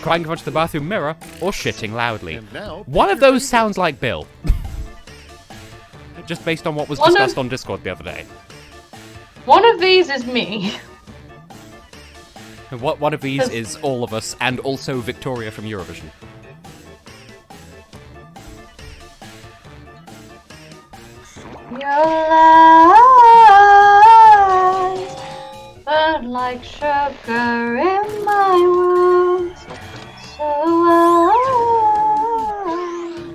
Crying in front of the bathroom mirror or shitting loudly. And now, One pick of your those favorite. sounds like Bill. Just based on what was One of- discussed on Discord the other day. One of these is me. One of these is all of us, and also Victoria from Eurovision. Your lies burn like sugar in my wounds. So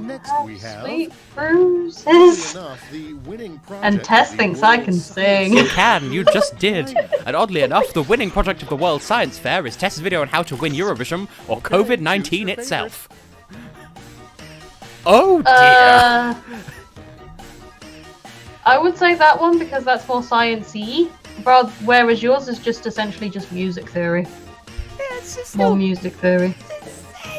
Next I we have- sweet Oddly bruises. enough, the winning project And of Tess the thinks I World can Science sing. You can, you just did. And oddly enough, the winning project of the World Science Fair is Tess's video on how to win Eurovision, or Okay, COVID-19 choose your itself. Oh dear! I would say that one because that's more science-y, whereas yours is just essentially just music theory. It's just More music theory.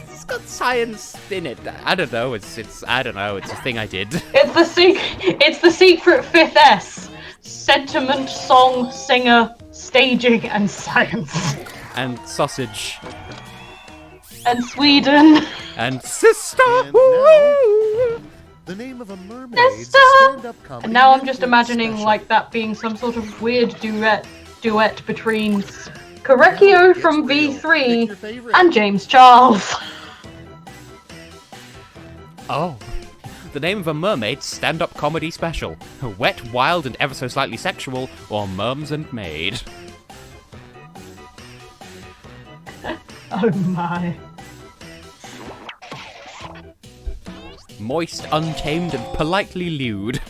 it's got science in it. I don't know, it's I don't know, it's a thing I did. It's the secret fifth S. Sentiment, song, singer, staging, and science. And sausage. And Sweden. And sister! And now, the name of a mermaid's Sister! stand-up comedy. And now I'm just Netflix imagining special. like that being some sort of weird duet between Correcchio It's from real. Pick V3 your favorite. and James Charles. Oh. The name of a mermaid's stand-up comedy special. Wet, wild, and ever so slightly sexual, or Mums and Maid. Oh my. Moist, untamed, and politely lewd.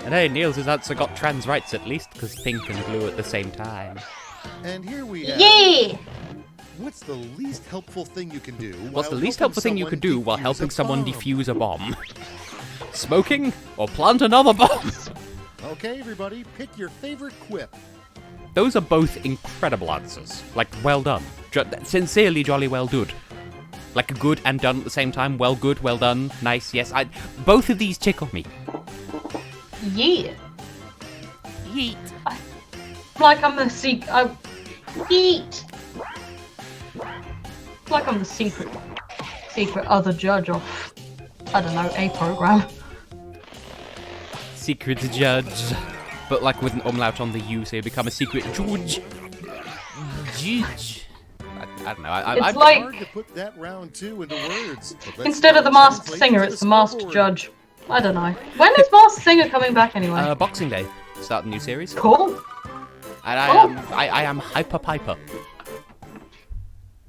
And hey, Niels' answer got trans rights at least, because pink and blue at the same time. And here we have. Yeah! What's the least helpful thing you can do? What's the while least helping helpful thing you someone could do while defuse helping a someone bomb? defuse a bomb? Smoking, or plant another bomb? Okay, everybody, pick your favorite quip. Those are both incredible answers. Like, well done. Sincerely jolly well good. Like, good and done at the same time. Well good, well done, nice, yes. Both of these tickle me. Yeah. Yeet. Like I'm the Yeet. Like I'm the secret other judge of, I don't know, a program. Secret judge. But like with an umlaut on the U, so you become a secret judge. Judge. I don't know. It's I'm like- Hard to put that round two into words. but let's Instead of the see masked translate singer, to it's the masked scoreboard. judge. I don't know. When is masked singer coming back anyway? Boxing Day. Start the new series. Cool. And I am Hyper Piper.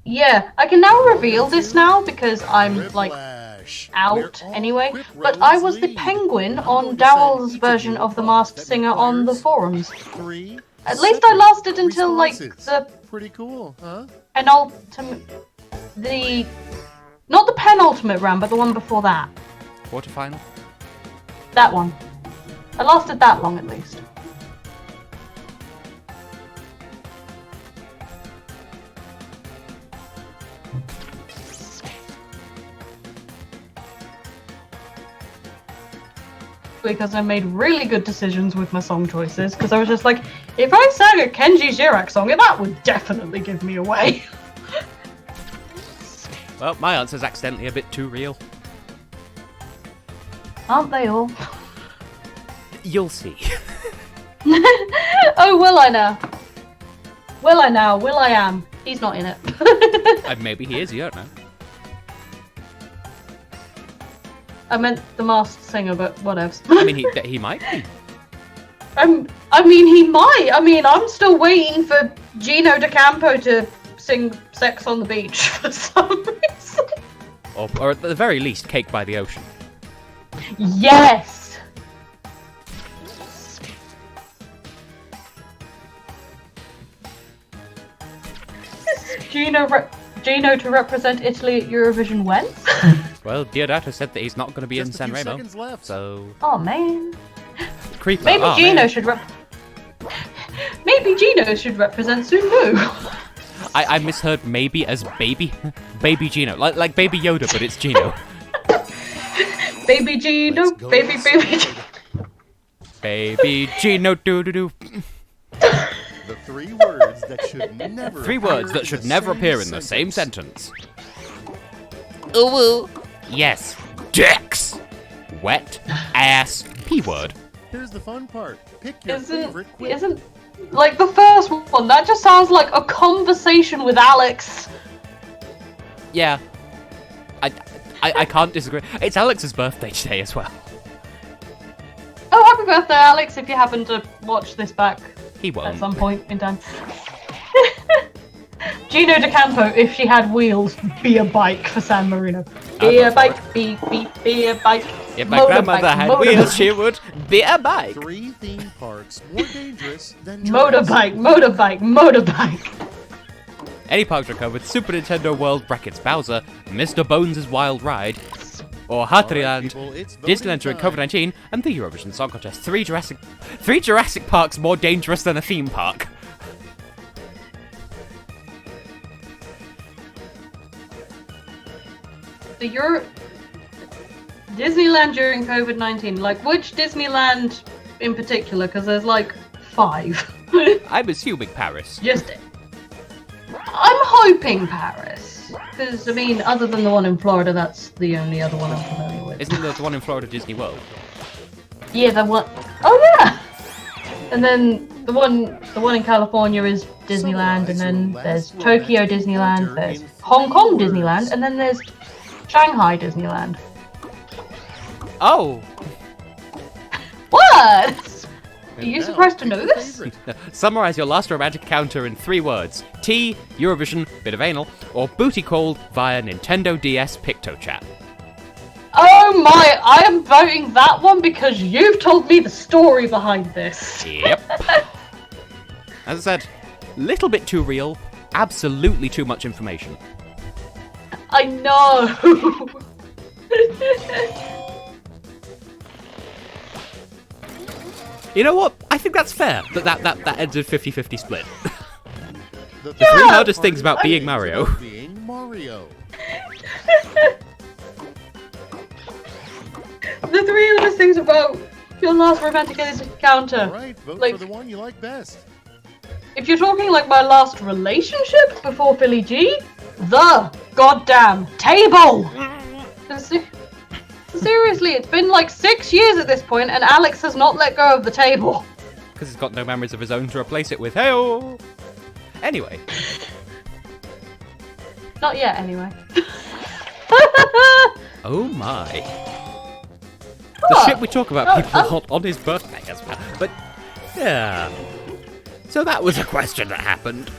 Yeah, I can now reveal this now because I'm like Quiplash. out We're all anyway. Quip But Roads I was the lead. penguin I'm on going to send Dowell's each of version you of the a masked that singer on the requires forums. 3 At least I lasted separate until like responses. the Pretty cool, huh? penultimate, not the penultimate round, but the one before that. Quarterfinal. That one. I lasted that long at least. because I made really good decisions with my song choices. Because I was just like, if I sang a Kenji Girac song, that would definitely give me away. Well, my answer's accidentally a bit too real. Aren't they all? You'll see. Oh, will I now? Will I now? Will I am? He's not in it. Maybe he is, you don't know. I meant the Masked Singer, but whatevs. I mean, he might be. I mean, he might. I mean, I'm still waiting for Gino D'Acampo to sing Sex on the Beach for some reason. Or at the very least, Cake by the Ocean. Yes! Gino to represent Italy at Eurovision when? Well, Diodato said that he's not going to be in Just a few Sanremo. seconds left. So... Oh, man. Creeper. Maybe oh, Gino man. should Maybe Gino should represent Sumu. I misheard maybe as baby. Baby Gino. Like Baby Yoda, but it's Gino. Baby Gino, Let's go baby inside. Baby Gino doo-doo-doo. The 3 words that should never 3 words that should never appear in the same sentence. Ooh. Yes. Dicks. Wet ass P-word. Here's the fun part. Pick your favorite quip. Isn't like the first one? That just sounds like a conversation with Alex. Yeah. I can't disagree. It's Alex's birthday today as well. Oh, happy birthday, Alex! If you happen to watch this back He won't. at some point in time. Gino D'Acampo, if she had wheels, be a bike for San Marino. Be a bike, be a bike. If my grandmother had wheels, she would be a bike. 3 theme parks more dangerous than Motorbike, motorbike. Any parks are covered. Super Nintendo World brackets Bowser, Mr. Bones' Wild Ride, or Hatterland, people, it's Disneyland during voting COVID-19, and the Eurovision Song Contest. 3 Jurassic Parks more dangerous than a theme park. Disneyland during COVID-19. Like, which Disneyland in particular? Because there's like 5. I'm assuming Paris. I'm hoping Paris. Because, I mean, other than the one in Florida, that's the only other one I'm familiar with. Isn't there the one in Florida Disney World? Yeah, the one. Oh yeah. And then the one in California is Disneyland, and then there's Tokyo Disneyland, there's Hong Kong Disneyland, and then there's Shanghai Disneyland. Oh! What? Are And you now, surprised to pick know your this? favorite. Summarize your last romantic encounter in 3 words. Tea, Eurovision, bit of anal, or booty call via Nintendo DS PictoChat. Oh my, I am voting that one because you've told me the story behind this. Yep. As I said, little bit too real, absolutely too much information. I know. You know what? I think that's fair. That ends in 50-50 split. The 3 hardest things about being Mario. Being Mario. The 3 hardest things about your last romantic encounter. Alright, vote Like- for the one you like best. If you're talking like my last relationship before Philly G, the goddamn table! Seriously, it's been like 6 years at this point, and Alex has not let go of the table. Because he's got no memories of his own to replace it with. Hey-oh! Anyway. Not yet, anyway. Oh my. The shit we talk about people on his birthday as well. But, yeah. So that was a question that happened.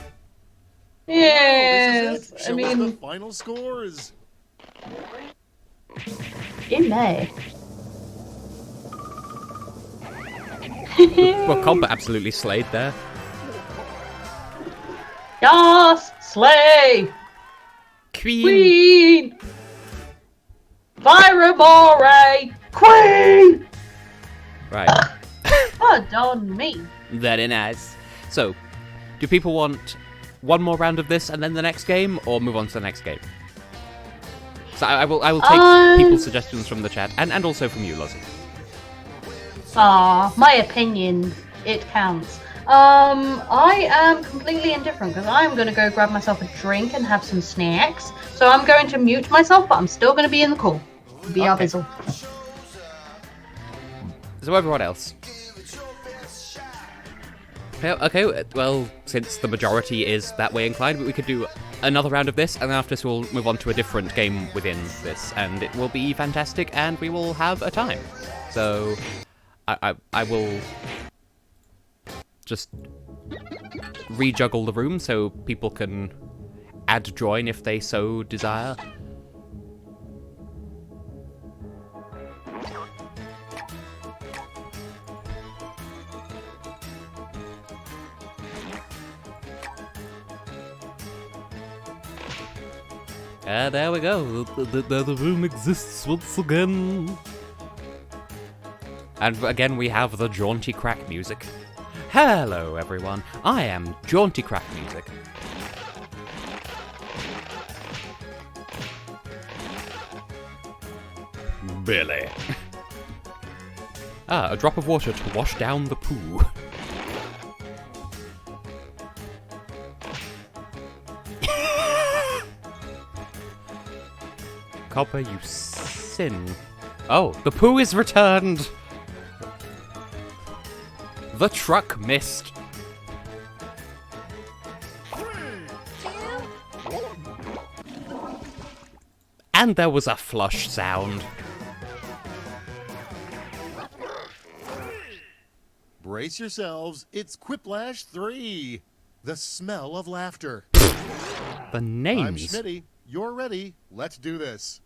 Yes, This is it. I Show us mean, the final scores. in May. Well, combat absolutely slayed there. Yas, slay, queen, Virabore, queen. Right. Pardon me. Very nice. So, do people want one more round of this and then the next game, or move on to the next game? So I will take people's suggestions from the chat, and also from you, Lozzie. My opinion, it counts. I am completely indifferent because I'm going to go grab myself a drink and have some snacks. So I'm going to mute myself, but I'm still going to be in the call. Be our bizzle. So everyone else. Okay, well, since the majority is that way inclined, we could do another round of this, and after this we'll move on to a different game within this, and it will be fantastic, and we will have a time. So, I will just rejuggle the room so people can add join if they so desire. There we go. The room exists once again. And again, we have the jaunty crack music. Hello, everyone. I am Jaunty Crack Music. Billy. A drop of water to wash down the poo. Copper, you sin. Oh, the poo is returned! The truck missed. And there was a flush sound. Brace yourselves, it's Quiplash 3. The smell of laughter. The I'm names. Schmitty. You're ready. Let's do this.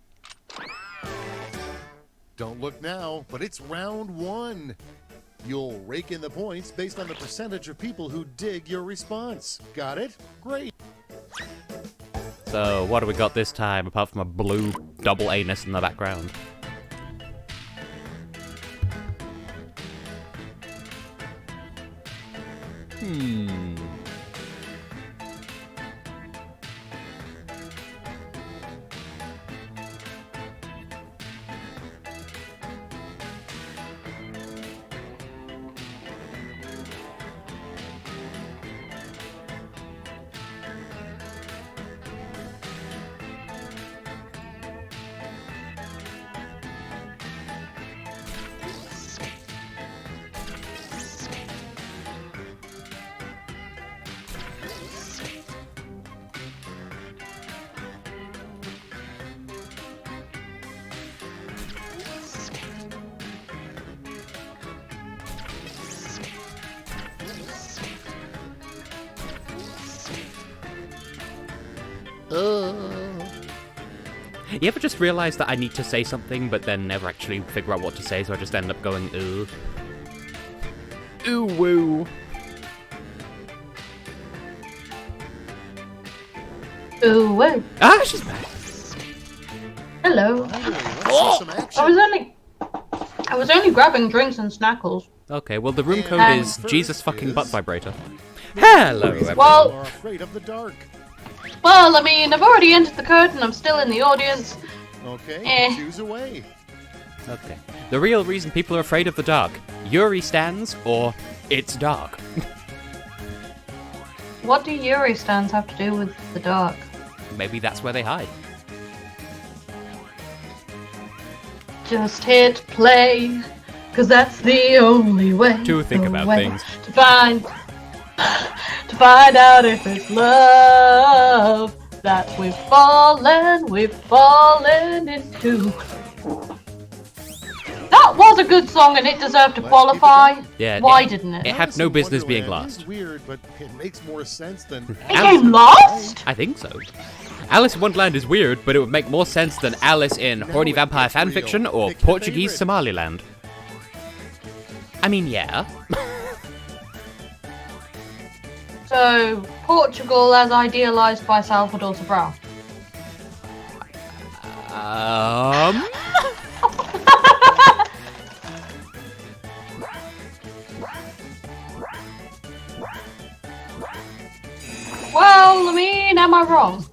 Don't look now, but it's round 1. You'll rake in the points based on the percentage of people who dig your response. Got it? Great. So, what do we got this time, apart from a blue double anus in the background? You ever just realize that I need to say something, but then never actually figure out what to say, so I just end up going, ooh. Ooh, woo. Ooh, whoa. Ah, she's back. Hello. Let's see some action. I was only grabbing drinks and snackles. Okay, well, the room code And is first Jesus fucking is- butt vibrator. Hello, These everyone. Well- people are afraid of the dark. Well, I mean, I've already entered the code and I'm still in the audience. Okay, choose a way. Okay. The real reason people are afraid of the dark. Yuri stands, or it's dark. What do Yuri stands have to do with the dark? Maybe that's where they hide. Just hit play, cause that's the only way. To think the about way things. To find out if it's love that we've fallen into. That was a good song and it deserved to qualify. Yeah, Why it- didn't it? It had no business being Wonderland lost. is weird, but it makes more sense than It came lost? I think so. Alice in Wonderland is weird, but it would make more sense than Alice in Horny Vampire Fanfiction or Pick your Portuguese favorite. Somaliland. I mean, yeah. So, Portugal as idealised by Salvador Sobral. Well, I mean, am I wrong?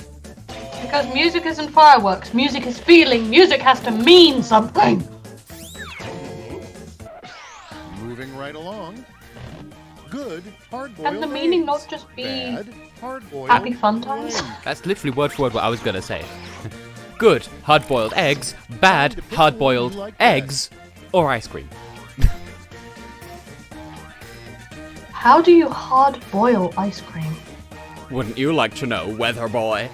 Because music isn't fireworks, music is feeling, music has to mean something. Moving right along. Good, hard-boiled Can the meaning eggs. not just be Bad, hard-boiled happy fun times? eggs. That's literally word for word what I was gonna say. Good, hard-boiled eggs. Bad, hard-boiled eggs. Or ice cream. How do you hard boil ice cream? Wouldn't you like to know, weather boy?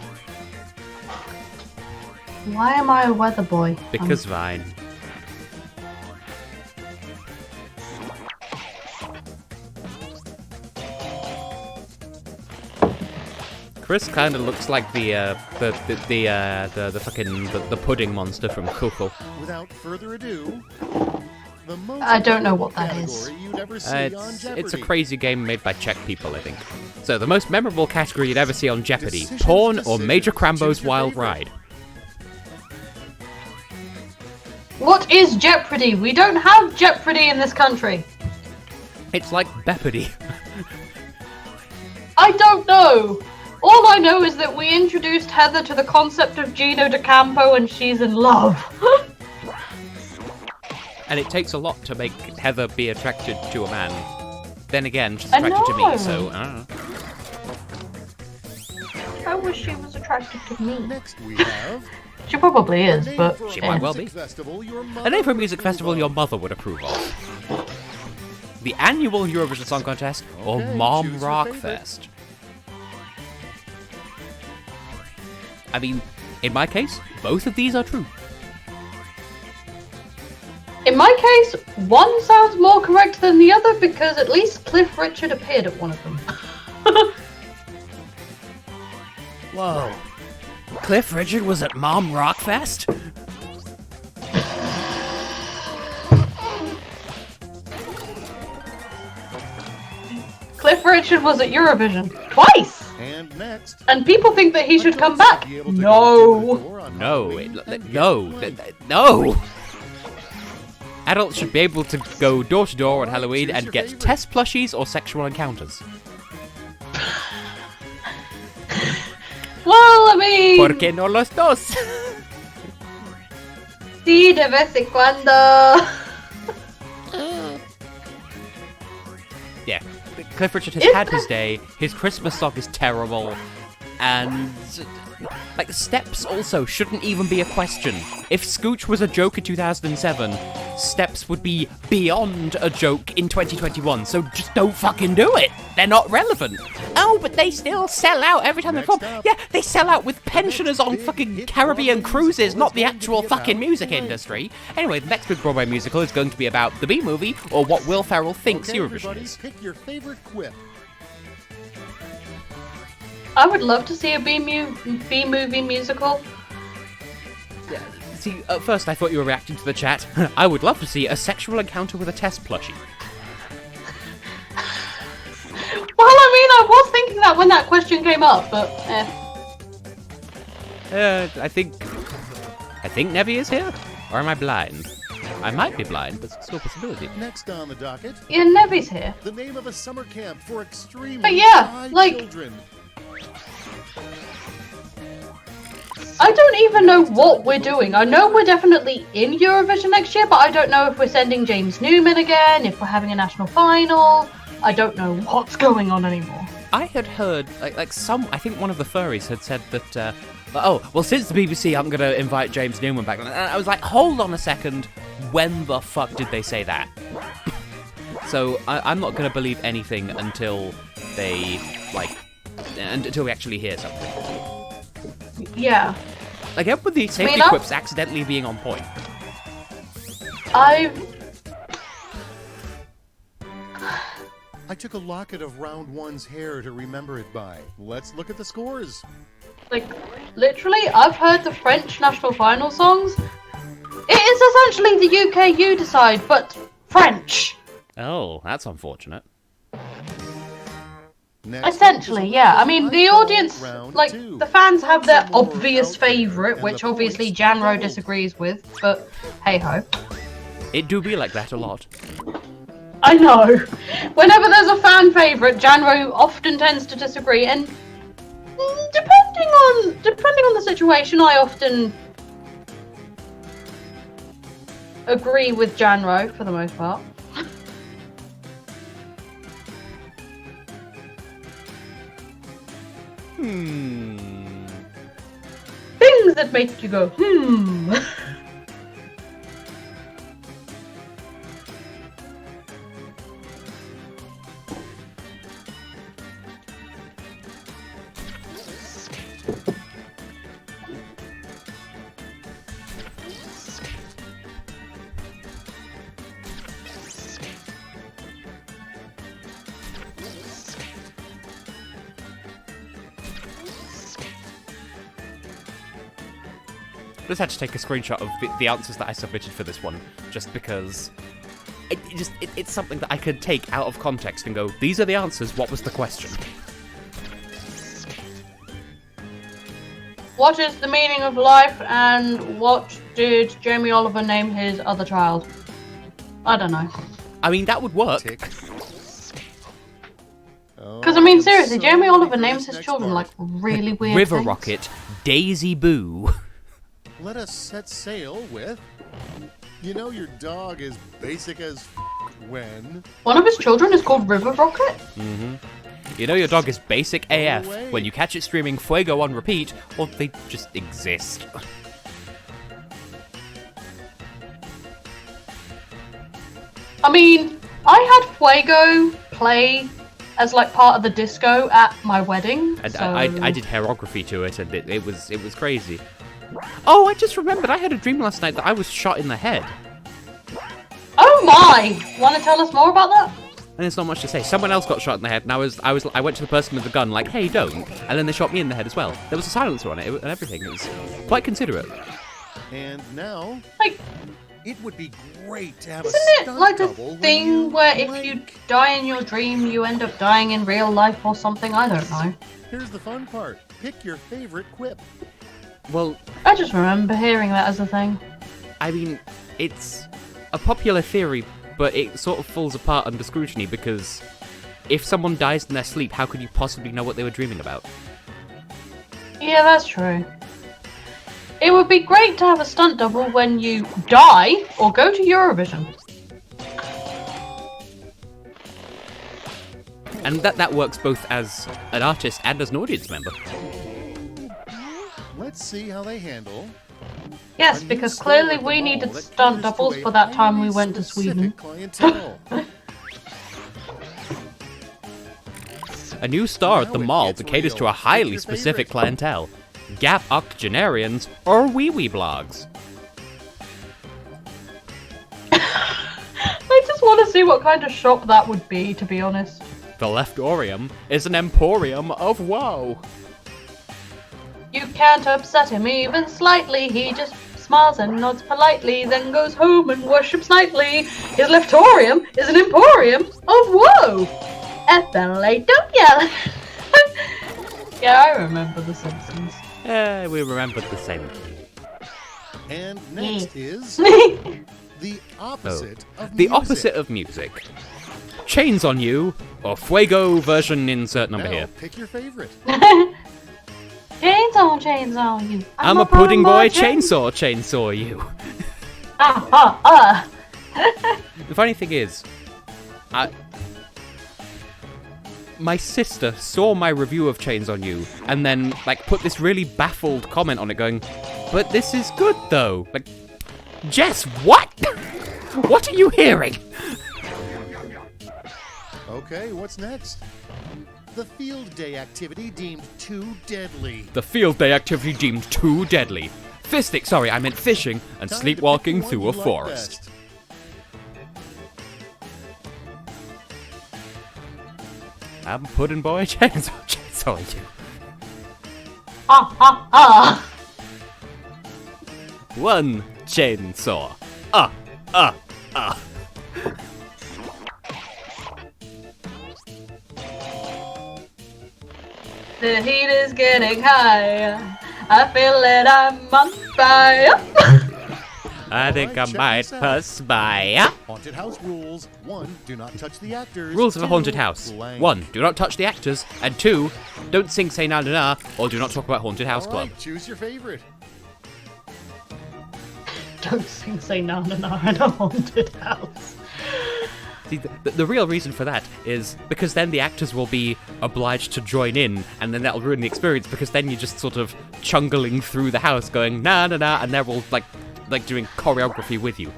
Why am I a weather boy? Because fine. Chris kind of looks like the pudding monster from Coco. Without further ado, the most I don't know what that is. category you'd ever see on It's Jeopardy. a crazy game made by Czech people, I think. So the most memorable category you'd ever see on Jeopardy: Decisions, porn or decisions. Major Crambo's Choose your Wild favorite. Ride. What is Jeopardy? We don't have Jeopardy in this country. It's like Bepardy. I don't know. All I know is that we introduced Heather to the concept of Gino D'Acampo and she's in love. And it takes a lot to make Heather be attracted to a man. Then again, she's I attracted to know. me, so I don't know. I wish she was attracted to me. Next we have She probably is, a name but for a She might well music be. festival your A name for a mother music would festival approve your of. mother would approve of. The annual Eurovision Song Contest or Okay, Mom choose your Rock favorite. Fest. I mean, in my case, both of these are true. in my case, one sounds more correct than the other because at least Cliff Richard appeared at one of them. Whoa. Cliff Richard was at Mom Rock Fest? Cliff Richard was at Eurovision twice, And next, and people think that he should come adults back. should be able to go No. door to door on No, Halloween and get no, right. no! Adults should be able to go door to door on Alright, Halloween choose and your get favorite. test plushies or sexual encounters. Well, I mean, ¿Por qué no los dos? sí, de vez en cuando. Yeah, Cliff Richard has Is had his that- day. His Christmas song is terrible, and like Steps also shouldn't even be a question. If Scooch was a joke in 2007, Steps would be beyond a joke in 2021. So just don't fucking do it. They're not relevant. Oh, but they still sell out every time they Next perform. up, Yeah, they sell out with pensioners on big fucking hit Caribbean Broadway cruises, musical not is the going to actual be fucking about music tonight. industry. Anyway, the next big Broadway musical is going to be about the B movie or what Will Ferrell thinks Okay, Eurovision everybody, is. pick your favorite quip. I would love to see a B-movie musical. See, at first I thought you were reacting to the chat. I would love to see a sexual encounter with a test plushie. Well, I mean, I was thinking that when that question came up, but I think Nevi is here? Or am I blind? I might be blind, but it's still a possibility. Next on the docket, yeah, Nevi's here. the name of a summer camp for extremely But yeah, shy like- children. I don't even know what we're doing. I know we're definitely in Eurovision next year, but I don't know if we're sending James Newman again, if we're having a national final. I don't know what's going on anymore. I had heard, I think one of the furries had said that, oh, well, since the BBC, I'm going to invite James Newman back. And I was like, hold on a second, when the fuck did they say that? So I'm not going to believe anything until they, until we actually hear something. Yeah, Again, with the safety Mina? quips accidentally being on point. I took a locket of round one's hair to remember it by. Let's look at the scores. literally, I've heard the French national final songs. It is essentially the UK You Decide, but French. Oh, that's unfortunate. Next up Essentially, is a yeah. I mean, the I call audience, round like, two. the fans have their Some more obvious out there, favourite, and which the obviously points Janro doubled. disagrees with, but hey-ho. It do be like that a lot. I know. Whenever there's a fan favourite, Janro often tends to disagree, and depending on the situation, I often agree with Janro for the most part. Things that make you go, hmm. I just had to take a screenshot of the answers that I submitted for this one, just because it's something that I could take out of context and go, these are the answers, what was the question? What is the meaning of life, and what did Jamie Oliver name his other child? I don't know. I mean, that would work. Because, I mean, seriously, Jamie Oliver names his children, like, really weird River things. Rocket, Daisy Boo. Let us set sail with... You know your dog is basic as when... One of his children is called River Rocket? You know your dog is basic AF away. when you catch it streaming Fuego on repeat, or they just exist. I mean, I had Fuego play as, like, part of the disco at my wedding, And so... I did hairography to it, and it was crazy. Oh, I just remembered I had a dream last night that I was shot in the head. Oh my! Want to tell us more about that? And there's not much to say. Someone else got shot in the head, and I went to the person with the gun like, hey, don't. And then they shot me in the head as well. There was a silencer on it and everything. It was quite considerate. And now... Like, It would be great to have isn't a it stunt like a double when thing you where if you die in your dream, you end up dying in real life or something? I don't know. Here's the fun part. Pick your favorite quip. Well, I just remember hearing that as a thing. I mean, it's a popular theory, but it sort of falls apart under scrutiny because if someone dies in their sleep, how could you possibly know what they were dreaming about? Yeah, that's true. It would be great to have a stunt double when you die or go to Eurovision. And that works both as an artist and as an audience member. Let's see how they handle. Yes, a new because store clearly at the we mall needed that stunt caters to doubles a for that time we highly went to specific Sweden. clientele. A new star at the Now it mall gets that caters real. to a highly Pick your specific favorite. clientele. Gap octogenarians or wee-wee blogs. I just want to see what kind of shop that would be, to be honest. The Leftorium is an emporium of woe. You can't upset him even slightly. He just smiles and nods politely, then goes home and worships nightly. His leftorium is an emporium of woe. FLA, don't yell. Yeah, I remember The Simpsons. We remembered the same. And next is the opposite of The music. opposite of music. Chains on You, or Fuego version insert number Now, here. pick your favorite. Chains on you. I'm a pudding boy chainsaw you. The funny thing is, my sister saw my review of Chains on You and then like put this really baffled comment on it going, but this is good though. Like, Jess, what? What are you hearing? Okay, what's next? The field day activity deemed too deadly. The field day activity deemed too deadly. Sorry, I meant fishing and Time to sleepwalking pick the through one a you like forest. best. I'm pudding boy chainsaw you. One chainsaw. The heat is getting high. I feel that I'm on fire. I think I check might this out. perspire. Haunted house rules. 1. Do not touch the actors. Rules of a 2, haunted house. blank. 1. Do not touch the actors. And 2. Don't sing Say Na Na Na or do not talk about Haunted House All Club. right, choose your favorite. Don't sing Say Na Na Na in a haunted house. See, the real reason for that is because then the actors will be obliged to join in, and then that'll ruin the experience, because then you're just sort of chungling through the house going, na na na, and they're all like doing choreography with you.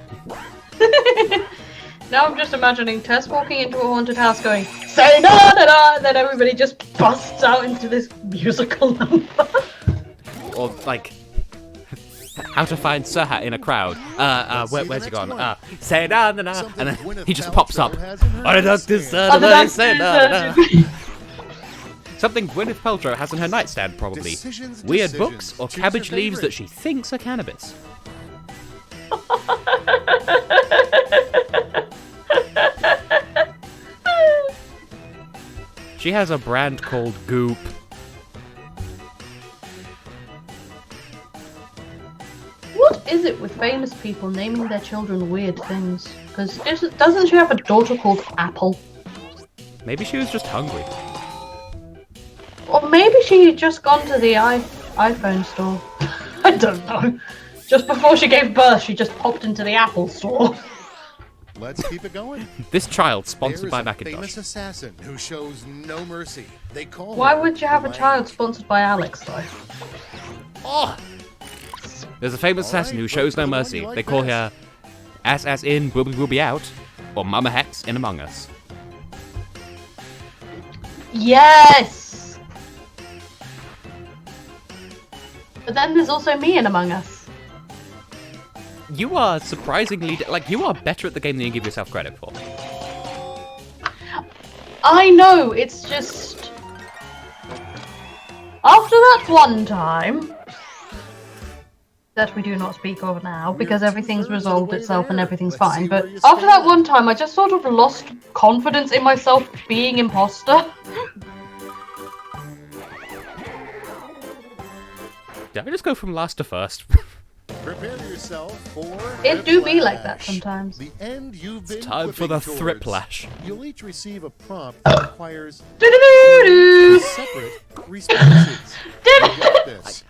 Now I'm just imagining Tess walking into a haunted house going, say na na na, and then everybody just busts out into this musical number. Or like, how to find Serhat in a crowd. Where's he gone? Say na na na, and then he just pops up. I don't say na na na. Something Gwyneth Paltrow has on her nightstand, probably. Weird books or cabbage leaves that she thinks are cannabis. She has a brand called Goop. What is it with famous people naming their children weird things? Because doesn't she have a daughter called Apple? Maybe she was just hungry. Or maybe she had just gone to the iPhone store. I don't know. Just before she gave birth, she just popped into the Apple store. Let's keep it going. This child sponsored by There's a Macintosh. famous assassin who shows no mercy. They call Why her would you have a the child sponsored by Alex, though? Oh! There's a famous assassin who shows no mercy. They call her as in Booby Out, or Mama Hex in Among Us. Yes! But then there's also me in Among Us. You are surprisingly, you are better at the game than you give yourself credit for. I know, it's just... After that one time... that we do not speak of now, because everything's resolved itself and everything's fine, but after that one time I just sort of lost confidence in myself being imposter. Yeah, I just go from last to first. Prepare yourself for It do be like Quiplash. that sometimes. The end you've been Time for the whipping towards. Thriplash. You'll each receive a prompt that requires Do-do-do-do! separate responses. You got this.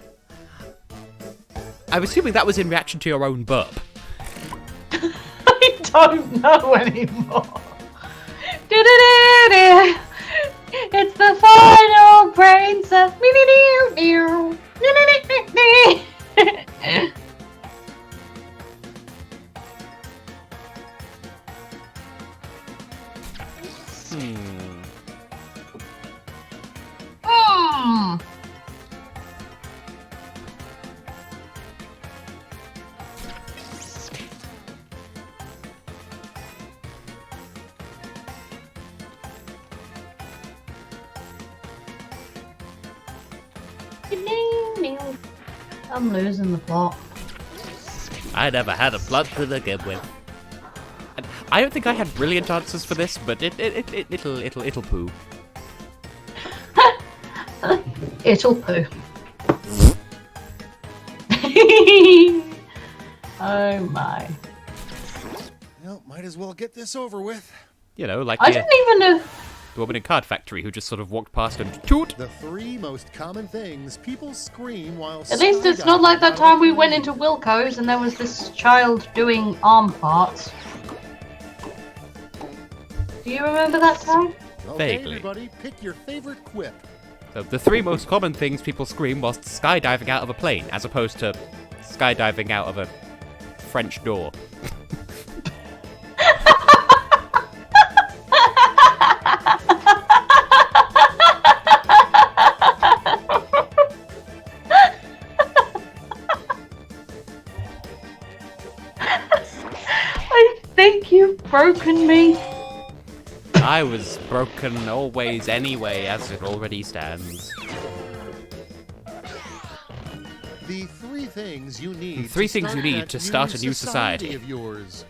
I'm assuming that was in reaction to your own burp. I don't know anymore. Do-do-do-do! It's the final brain cell. Me-me-me-me-me. Me-me-me-me-me. Hmm. I'm losing the plot. I never had a plot to begin with. And I don't think I had brilliant answers for this, but it'll poo. It'll poo. Oh my. Well, might as well get this over with. You know, like I the didn't even know. woman in Card Factory who just sort of walked past and toot. The three most common things people scream while At least it's not like that time we went into Wilco's and there was this child doing arm parts. Do you remember that time? Okay, Vaguely. everybody, pick your favorite quip. So the three most common things people scream whilst skydiving out of a plane, as opposed to skydiving out of a French door. I think you've broken me. I was broken always anyway, as it already stands. The three things you need. Three things you need that to start a new society. of yours.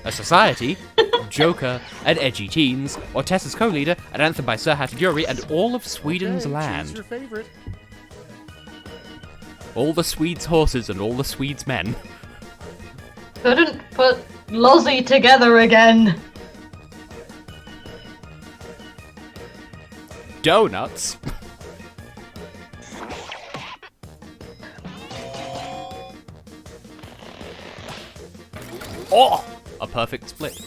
A society, Joker, and edgy teens, or Tessa's co-leader, an anthem by Serhat and Yuri, and all of Sweden's Okay, choose land. your favorite. All the Swedes' horses and all the Swedes' men. Couldn't put Lozzie together again. Donuts. Oh! a perfect split.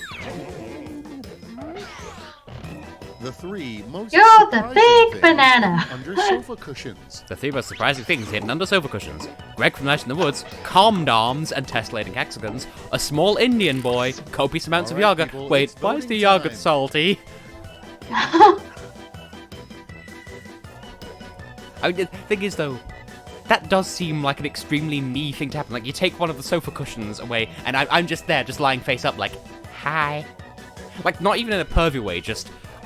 The three most You're the surprising big things banana. under sofa cushions. The three most surprising things hidden under sofa cushions. Greg from Night in the Woods, calmed arms and tessellating hexagons, a small Indian boy, copious amounts of All right, yogurt. people, Wait, it's why is the voting yogurt time. salty? I mean, the thing is, though, that does seem like an extremely me thing to happen. Like, you take one of the sofa cushions away, and I'm just there, just lying face up, like, hi. Like, not even in a pervy way,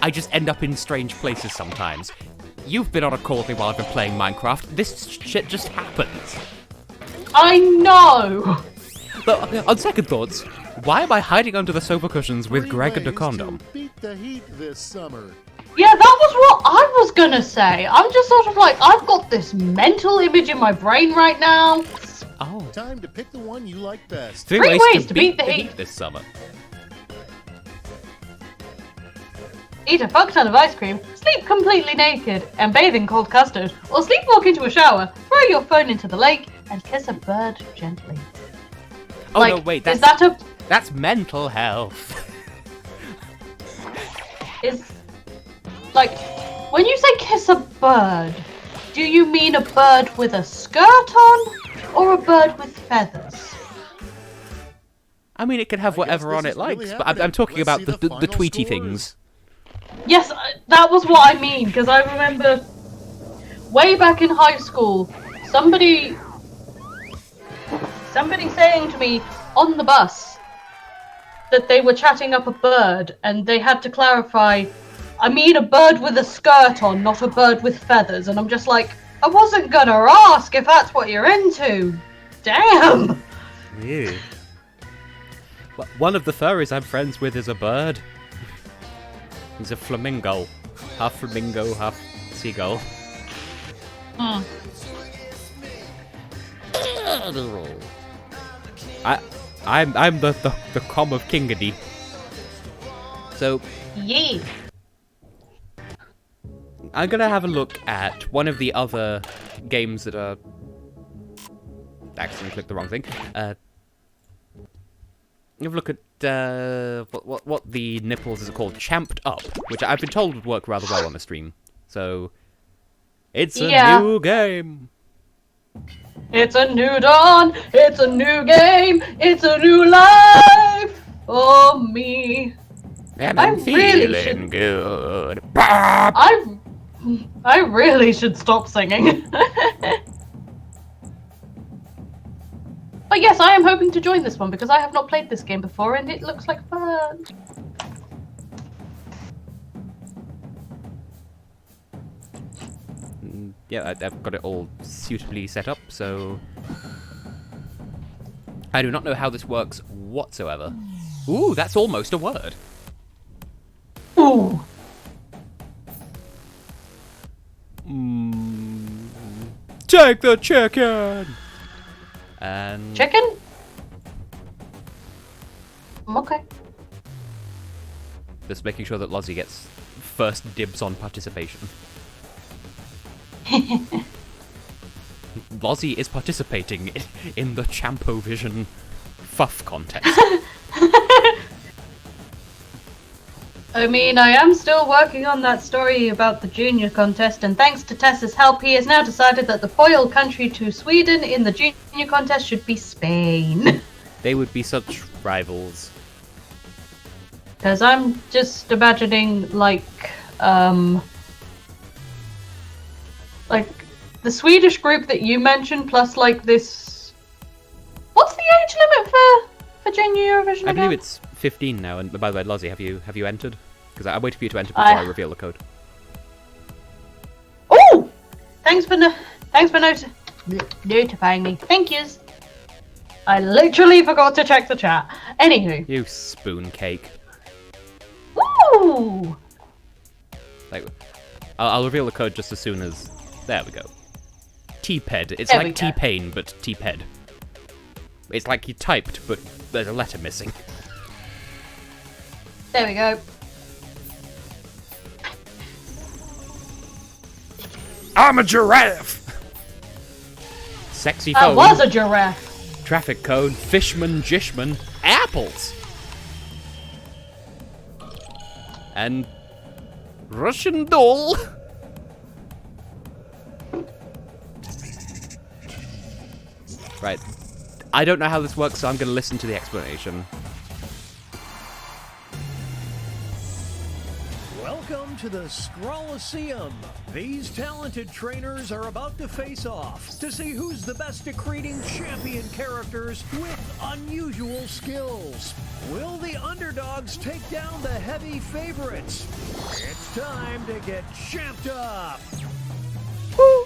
I just end up in strange places sometimes. You've been on a call with me while I've been playing Minecraft. This shit just happens. I know! But on second thoughts, why am I hiding under the sofa cushions with Three Greg and a ways condom? to beat the heat this summer. Yeah, that was what I was gonna say. I'm just sort of like, I've got this mental image in my brain right now. Oh. Time to pick the one you like best. Three Three ways to beat the heat. heat this summer. Eat a fuck ton of ice cream, sleep completely naked, and bathe in cold custard, or sleepwalk into a shower, throw your phone into the lake, and kiss a bird gently. Oh like, no, wait, is that a... that's mental health. Is... Like, when you say kiss a bird, do you mean a bird with a skirt on, or a bird with feathers? I mean, it can have I guess whatever this on is it likes, really but I'm talking happening. about Let's see the the tweety final things. Yes, that was what I mean, because I remember way back in high school, somebody saying to me on the bus that they were chatting up a bird, and they had to clarify, I mean a bird with a skirt on, not a bird with feathers, and I'm just like, I wasn't gonna ask if that's what you're into. Damn! Ew. One of the furries I'm friends with is a bird. He's a flamingo. Half flamingo, half seagull. Hmm. I'm the com of Kingady. So Yeah. I'm gonna have a look at one of the other games that are. Accidentally clicked the wrong thing. Have a look at what the nipples is called, Champed Up, which I've been told would work rather well on the stream. So it's a new game. It's a new dawn, it's a new game, it's a new life for me. And I I'm really feeling should- good. I really should stop singing. But yes, I am hoping to join this one because I have not played this game before and it looks like fun. Yeah, I've got it all suitably set up, so I do not know how this works whatsoever. Ooh, that's almost a word. Ooh. Take the chicken! And Chicken? Okay. just making sure that Lozzie gets first dibs on participation. Lozzie is participating in the Champovision Fuff contest. I mean, I am still working on that story about the junior contest, and thanks to Tess's help, he has now decided that the foil country to Sweden in the junior contest should be Spain. They would be such rivals. Because I'm just imagining, like the Swedish group that you mentioned, plus like this. What's the age limit for junior Eurovision I again? believe it's 15 now, and by the way, Lozzie, have you entered? Because I'm waiting for you to enter before I reveal the code. Oh! Thanks for notifying me. Thank yous. I literally forgot to check the chat. Anywho. You spoon cake. Woo! Like, I'll reveal the code just as soon as. There we go. T-Ped. It's There we like go. T-Pain, but T-Ped. It's like you typed, but there's a letter missing. There we go. I'm a giraffe! Sexy I phone. was a giraffe. Traffic code, Fishman, Jishman, apples! And Russian doll. Right. I don't know how this works, so I'm going to listen to the explanation. Welcome to the Scrolliseum. These talented trainers are about to face off to see who's the best at creating champion characters with unusual skills. Will the underdogs take down the heavy favorites? It's time to get champed up. Woo!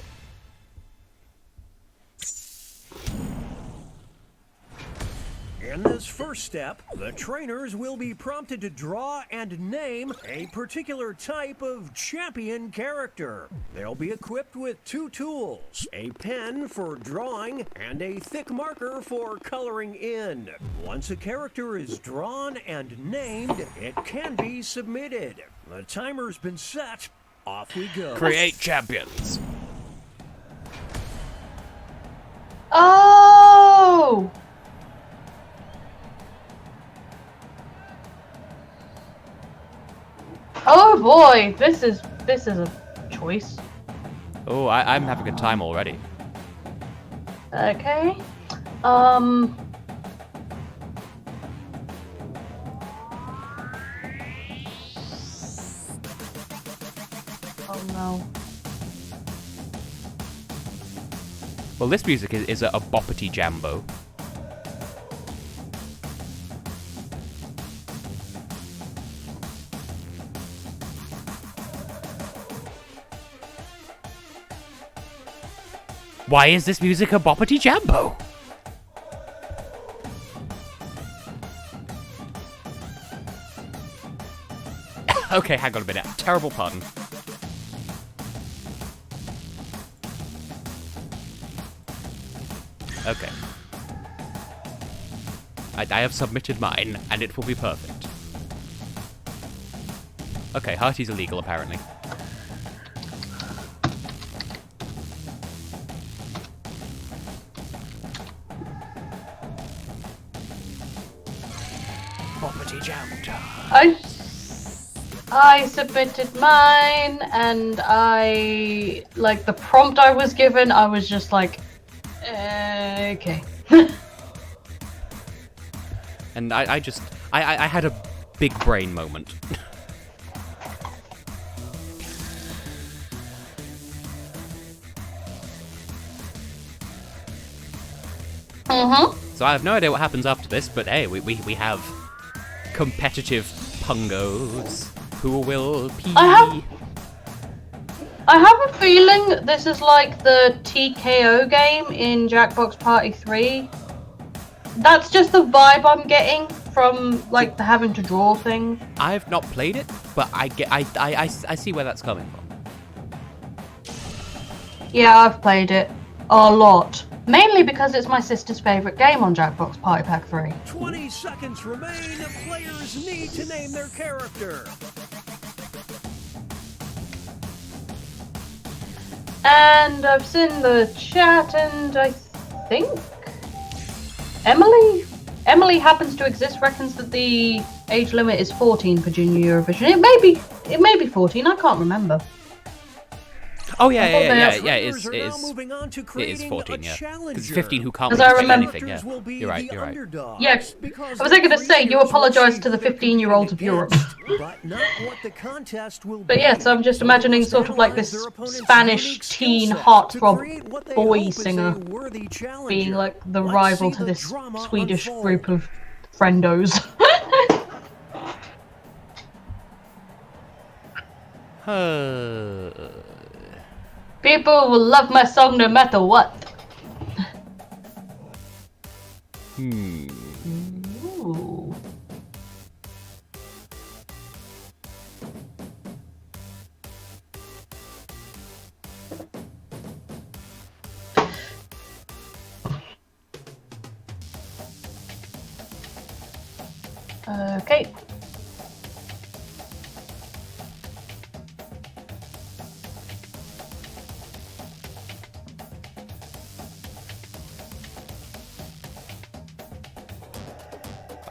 In this first step, the trainers will be prompted to draw and name a particular type of champion character. They'll be equipped with 2 tools, a pen for drawing and a thick marker for coloring in. Once a character is drawn and named, it can be submitted. The timer's been set. Off we go. Create champions. Oh! Oh boy, this is a choice. Oh, I'm having a time already. Okay. Oh no. Well, this music is a boppity jambo. Why is this music a boppity jambo? Okay, hang on a minute. Terrible pun. Okay. I have submitted mine, and it will be perfect. Okay, Hearty's illegal, apparently. Boppity jambo. I submitted mine, and the prompt I was given, I was just like, okay. And I had a big brain moment. So I have no idea what happens after this, but hey, we have competitive pungos who will pee. I have a feeling this is like the TKO game in Jackbox Party 3. That's just the vibe I'm getting from like the having to draw thing. I've not played it, but I see where that's coming from. Yeah, I've played it a lot. Mainly because it's my sister's favourite game on Jackbox Party Pack 3. 20 seconds remain. Players need to name their character. And I've seen the chat, and I think Emily happens to exist, reckons that the age limit is 14 for Junior Eurovision. It may be 14, I can't remember. Oh yeah, it is 14, yeah. Because 15 who can't participate in anything, yeah. You're right. Yeah, I was going to say, you apologise to the 15-year-olds of Europe. But yes, I'm just imagining sort of like this Spanish teen heartthrob boy singer being like the rival to this Swedish group of friendos. People will love my song no matter what. Ooh. Okay.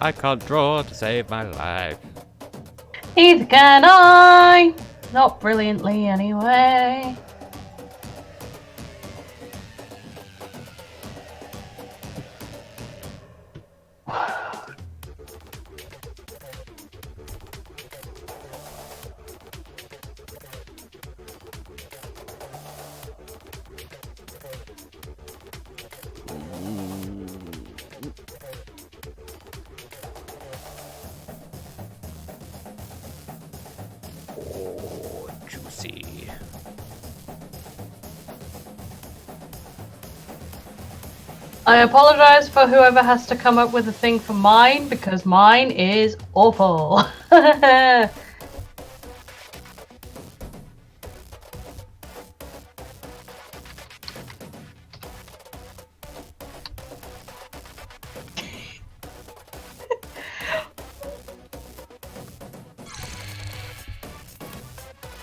I can't draw to save my life. Neither can I. Not brilliantly, anyway. Oh, juicy. I apologize for whoever has to come up with a thing for mine, because mine is awful.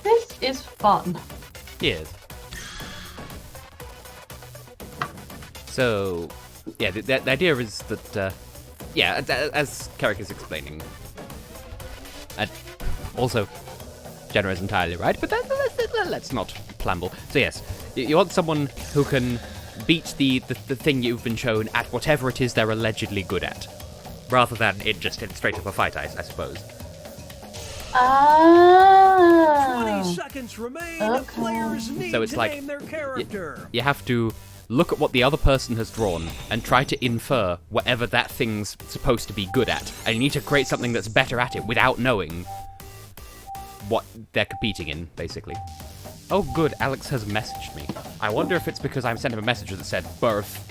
This is fun. Yes. So, yeah, the idea is that, yeah, as Carrick is explaining, and also Jenna is entirely right, but let's not plamble. So yes, you want someone who can beat the thing you've been shown at whatever it is they're allegedly good at, rather than it just in straight up a fight, I suppose. 20 seconds remain. Okay. Players need So it's to like, name their character. You have to look at what the other person has drawn and try to infer whatever that thing's supposed to be good at. And you need to create something that's better at it without knowing what they're competing in, basically. Oh good, Alex has messaged me. I wonder if it's because I sent him a message that said birth.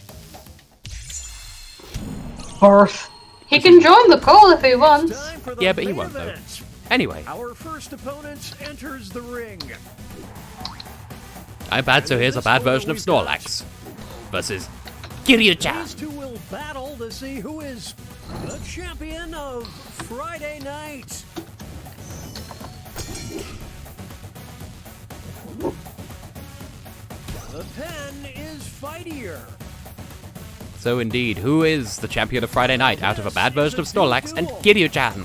Birth. He can join the call if he wants. Time for the Yeah, but he main won't, though. event. Anyway, Our first opponent enters the ring. I'm bad, so here's a bad version of Snorlax. Versus Kiryu-chan. These two will battle to see who is the champion of Friday night. The pen is fightier. So indeed, who is the champion of Friday night out of a bad version of Snorlax and Kiryu-chan?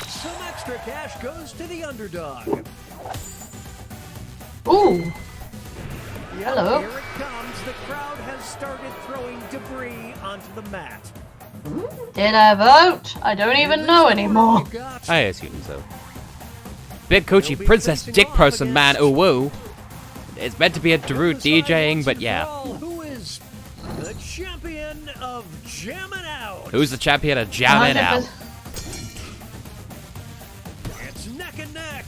Some extra cash goes to the underdog. Ooh. Yep, Hello. here it comes. The crowd has started throwing debris onto the mat. Did I vote? I don't even know anymore. You got I assume so. Big Coochie Princess Dick Person Man, ooh woo. It's meant to be a Darude DJing, but yeah. Who is the champion of jamming out? Who's the champion of jamming out? It's neck and neck.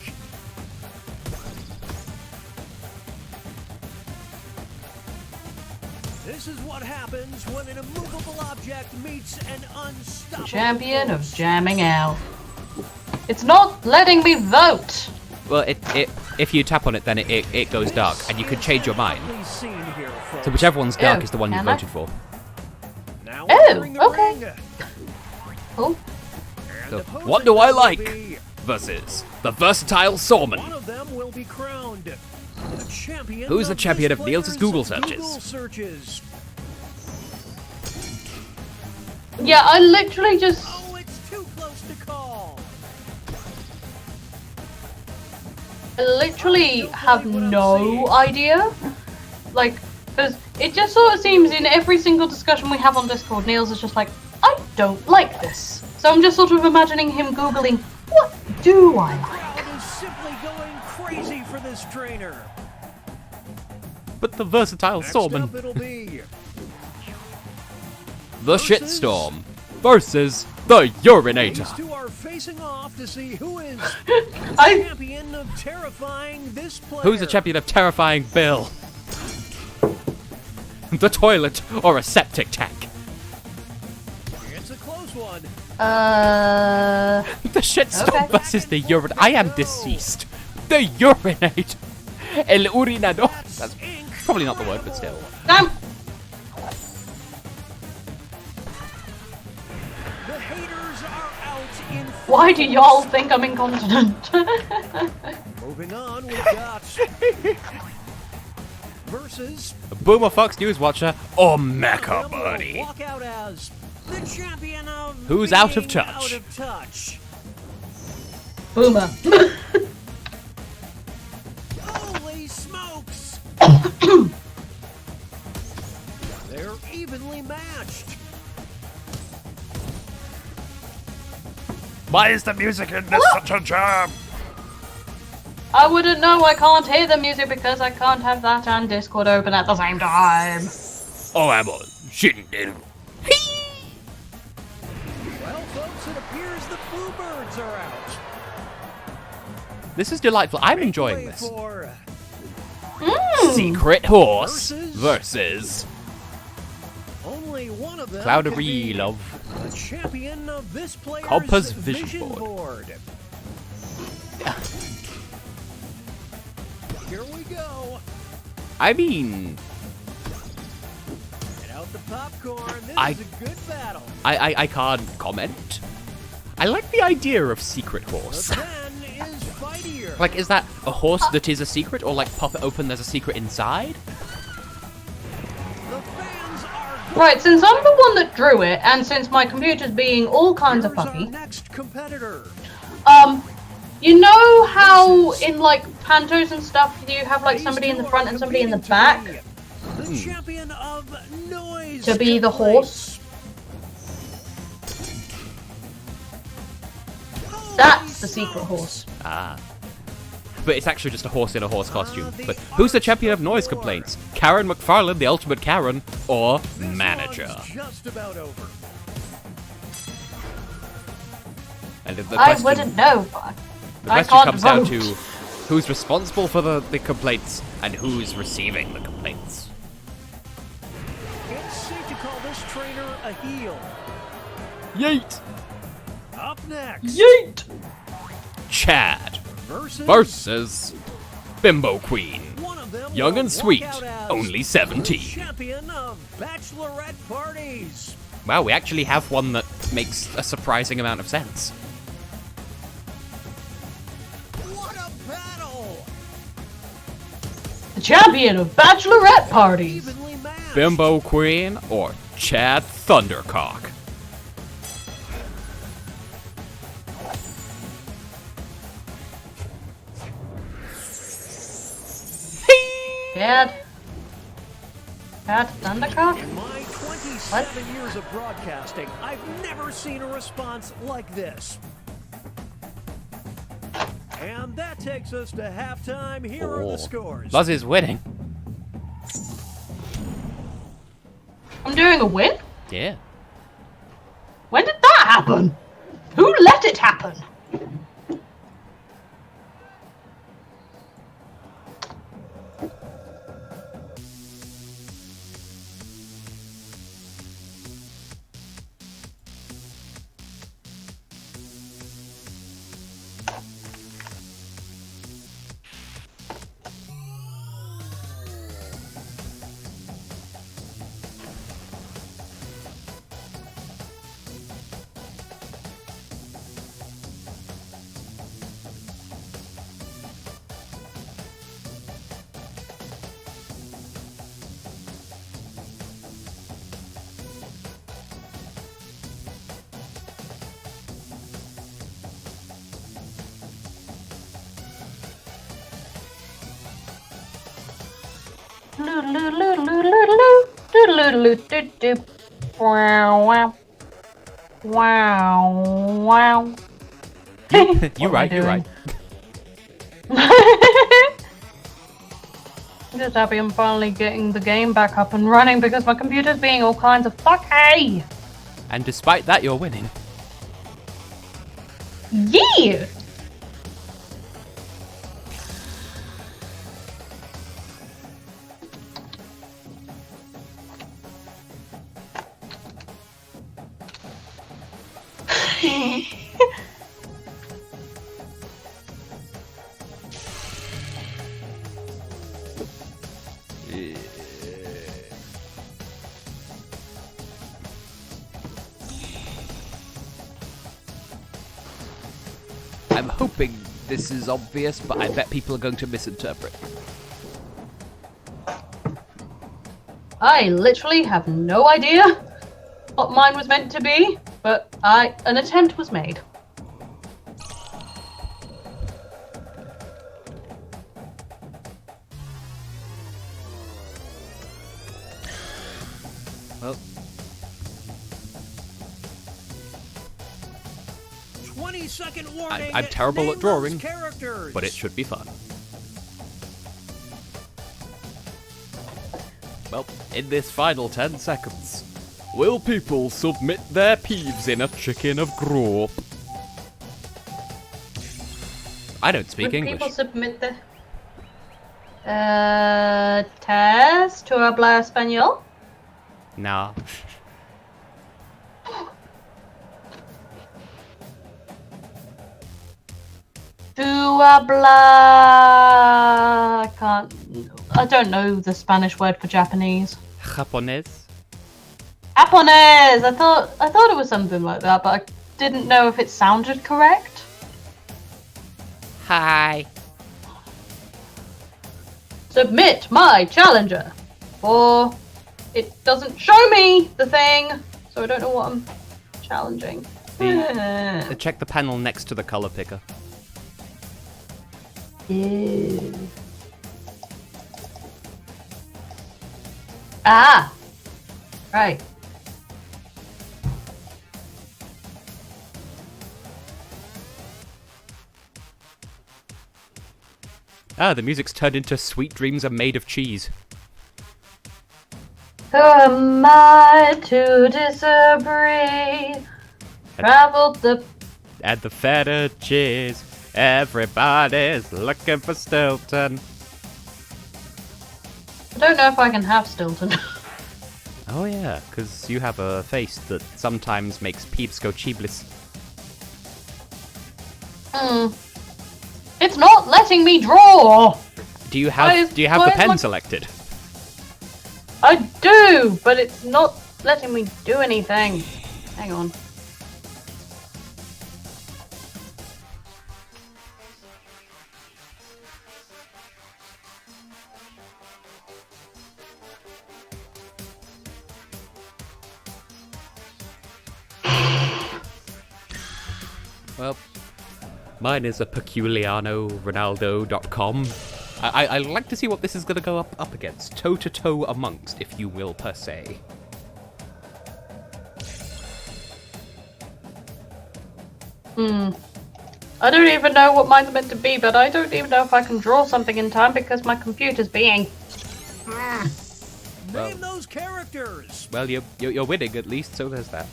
This is what happens when an immovable object meets an unstoppable Champion of force. jamming out. It's not letting me vote. Well, if you tap on it, then it goes dark, and you can change your mind. Seen here, folks. So whichever one's dark Oh, is the one you can I? voted for. Now Oh, entering the okay. ring. Oh, And So, opposing what do I will like? be- Versus the versatile Sawman. One of them will be crowned the champion. Who's the of champion this of Niels' player's Google searches? Google searches. yeah, I literally just... Oh, it's too close to call. I literally have no idea. Like, because it just sort of seems in every single discussion we have on Discord, Niels is just like, I don't like this. So I'm just sort of imagining him Googling, what do I like? Crowd is simply going crazy for this trainer. But the versatile Next up, Sawman. it'll be The versus- Shitstorm. Versus the these Urinator. two are facing off to see who is I champion of terrifying this player. Who's the champion of terrifying Bill? The toilet or a septic tank? It's a close one. The Shitstorm Okay. versus the Urinator. I am deceased. The Urinator. El Urinador. That's Incredible. probably not the word, but still. damn. The haters are out in Why do y'all think I'm incontinent? Moving on, we've got versus Boomer Fox News Watcher or one of Mecha them will Buddy. walk out as the champion of Who's out of being touch? Out of touch. Boomer. Holy smokes! They're evenly matched. Why is the music in this such a jam? I wouldn't know. I can't hear the music because I can't have that and Discord open at the same time. Oh, I'm on. Shindig. Well, folks, it appears the Bluebirds are out. This is delightful. I'm enjoying Wait this. for Secret Horse versus only one of them. Cloud of can be Love. the champion of this player's Compass vision Vision board. Here we go. I mean, Get out the popcorn. This I- is a good battle. I can't comment. I like the idea of Secret The Horse. pen is fightier. Like, is that a horse that is a secret, or like pop it open, there's a secret inside? The fans are Right, since I'm the one that drew it, and since my computer's being all kinds of Here's our fucky, next competitor. you know how in like pantos and stuff you have like somebody in the front and somebody in the back? The champion of noise To be the horse? That's the secret horse. Ah. But it's actually just a horse in a horse costume. But who's the champion of noise complaints? Karen McFarlane, the ultimate Karen, or manager? Just about over. And the I question, wouldn't know, but the I question can't comes vote. down to who's responsible for the complaints and who's receiving the complaints. It's safe to call this trainer a heel. Yeet! Up next, Yeet! Chad versus versus Bimbo Queen. one of them Young will and sweet, walk out as only the 17. champion of bachelorette parties. Wow, we actually have one that makes a surprising amount of sense. What a battle! The champion of bachelorette parties. Evenly matched. Bimbo Queen or Chad Thundercock? Chad Thundercock? In my 27 years of broadcasting, I've never seen a response like this. And that takes us to halftime. Here are the scores. Buzz is winning. I'm doing a win? Yeah. When did that happen? Who let it happen? Wow, wow. Wow, wow. You're right, you're right. I'm just happy I'm finally getting the game back up and running because my computer's being all kinds of fucky. And despite that, you're winning. Yeah! I'm hoping this is obvious, but I bet people are going to misinterpret. I literally have no idea. what mine was meant to be, but an attempt was made. Well, 20-second warning. I'm terrible Name at drawing, those characters. but it should be fun. Well, in this final 10 seconds, will people submit their peeves in a chicken of grop? I don't speak Would English. people submit the... Tess, tu habla español? Nah. Tu habla... I don't know the Spanish word for Japanese. Japonés? Japonese! I thought it was something like that, but I didn't know if it sounded correct. Hi. Submit my challenger! Or it doesn't show me the thing, so I don't know what I'm challenging. Check the panel next to the color picker. Ew. Ah! Right. Ah, the music's turned into Sweet Dreams Are Made of Cheese. Who am I to disagree? Traveled the... Add the feta cheese. Everybody's looking for Stilton. I don't know if I can have Stilton. Oh yeah, because you have a face that sometimes makes peeps go cheebless. It's not letting me draw! Do you have the pen selected? I do, but it's not letting me do anything. Hang on. Well, mine is a peculianoronaldo.com. I like to see what this is going to go up against. Toe-to-toe amongst, if you will, per se. I don't even know what mine's meant to be, but I don't even know if I can draw something in time because my computer's being... Name those characters. Well, you're winning at least, so there's that.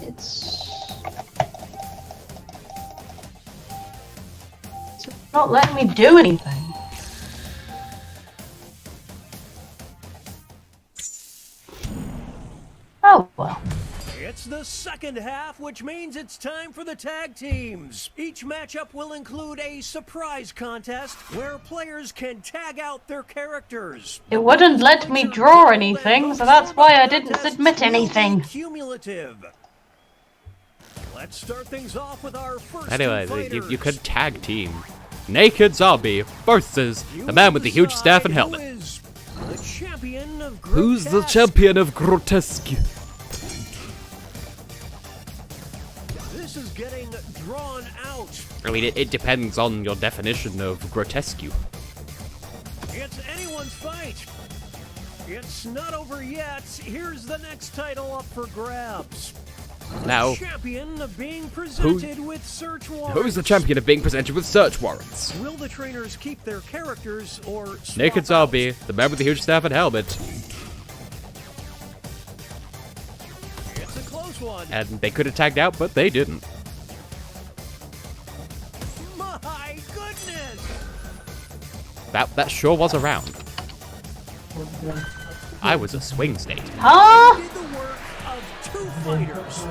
It's not letting me do anything. Oh, well. It's the second half, which means it's time for the tag teams. Each matchup will include a surprise contest where players can tag out their characters. It wouldn't let me draw anything, so that's why I didn't submit anything. Cumulative. Let's start things off with our first Anyway, two fighters. you could tag team. Naked Zombie versus the man with the huge staff and helmet. Who's the champion of grotesque? This is getting drawn out. I mean, it depends on your definition of grotesque. It's anyone's fight. It's not over yet. Here's the next title up for grabs. Now, Champion of being presented with search warrants. who's the champion of being presented with search warrants? Will the trainers keep their characters or swap Naked out? Zombie, the man with the huge staff and helmet. It's a close one. And they could have tagged out, but they didn't. My goodness! That sure was a round. I was a swing state. Huh? Did the work of two fighters.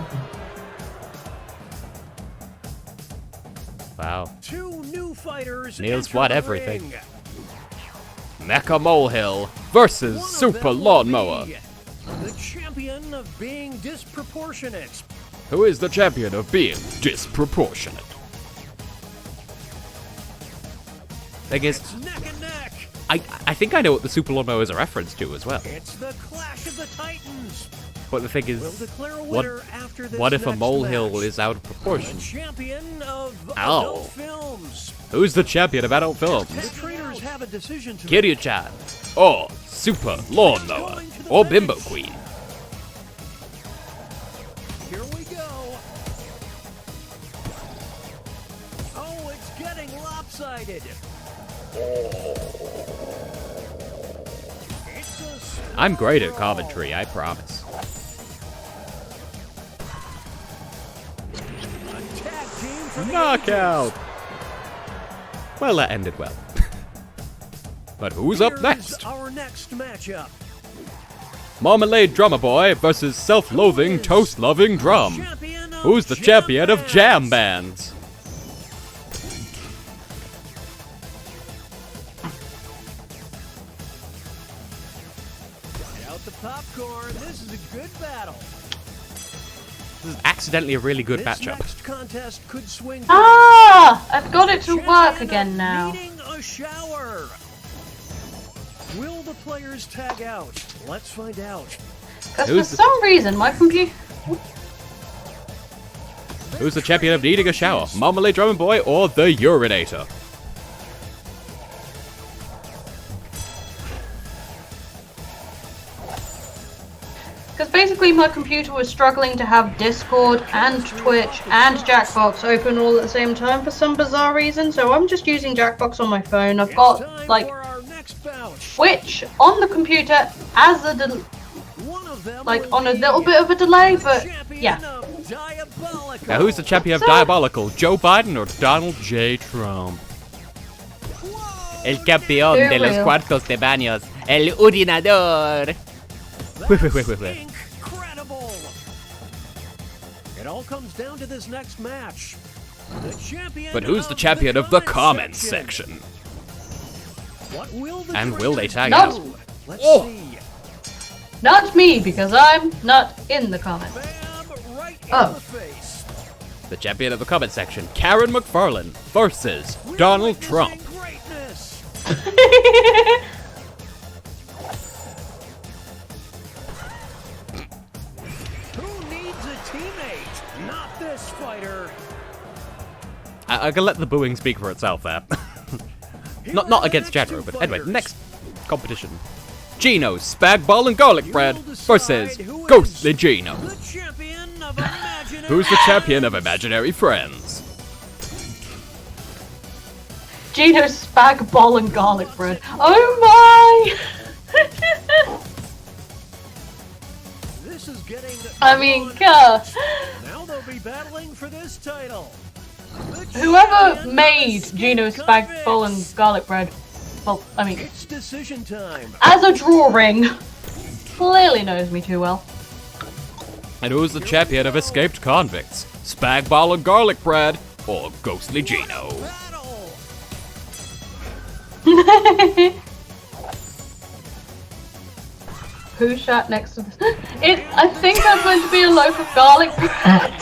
Wow. Two new fighters. Niels enter won the everything. ring. Mecha Molehill versus One of Super them will Lawnmower. be the champion of being disproportionate. Who is the champion of being disproportionate? Thing is, It's neck and neck. I think I know what the Super Lawnmower is a reference to as well. It's the Clash of the Titans. But the thing We'll is, declare a what winner after this what if a next molehill match. is out of The proportion? champion of Ow. adult films. Who's the champion of adult The films? trainers have a decision to Kiryu-chan, or Super Lawnmower, or Bimbo Queen. Here we go. Oh, it's getting lopsided. It's a I'm great at slow commentary, I promise. brawl. A tag team for the Knockout! Well, that ended well. But who's up Here's next? our next matchup. Marmalade Drummer Boy versus self-loathing, toast-loving drum. Champion of Who's the jam champion of bands? jam bands? Get out the popcorn. This is a good battle. This is accidentally a really good This matchup. next contest could swing. Ah! I've got it to work Champion again of now. Needing a shower. Will the players tag out? Let's find out. Because for Who's the- some reason my computer. Who's the champion of needing a shower? Marmalade Drummer Boy or the Urinator? Because basically my computer was struggling to have Discord and Twitch and Jackbox open all at the same time for some bizarre reason, so I'm just using Jackbox on my phone. I've It's got time like for our next bout. Twitch on the computer as a One of them like will on a be little bit of a delay, the but champion yeah. of Diabolical. Now, who's the champion of So- Diabolical? Joe Biden or Donald J. Trump? Whoa, El campeón de los cuartos de baños. El urinador. that's incredible. It all comes down to this next match. The champion But who's the of champion of the comment section? What will the And will they trainers tag No. out? do? Let's Oh. see. not me because I'm not in the comments. Bam, right in Oh. the face. The champion of the comment section, Karen McFarlane versus Donald We're Trump. witnessing Greatness. Who needs a teammate? Not this fighter. I can let the booing speak for itself there. Here not are not the against next Jadro, two but anyway, fighters. next competition. Gino, Spag Ball and Garlic You Bread will decide versus who is Ghostly Gino. The champion of imaginary Who's the champion of friends. imaginary friends? Gino's spag ball and garlic bread. Oh my! This is getting I mean, fun. gosh. Now they'll be battling for this title. The Whoever champion made of Gino's skin spag ball and convicts. garlic bread, well, I mean, It's decision time. as a drawing, clearly knows me too well. And who's the champion of escaped convicts? Spag Ball and Garlic Bread or Ghostly Gino? Battle. Who sat next to this? I think that's going to be a loaf of garlic bread.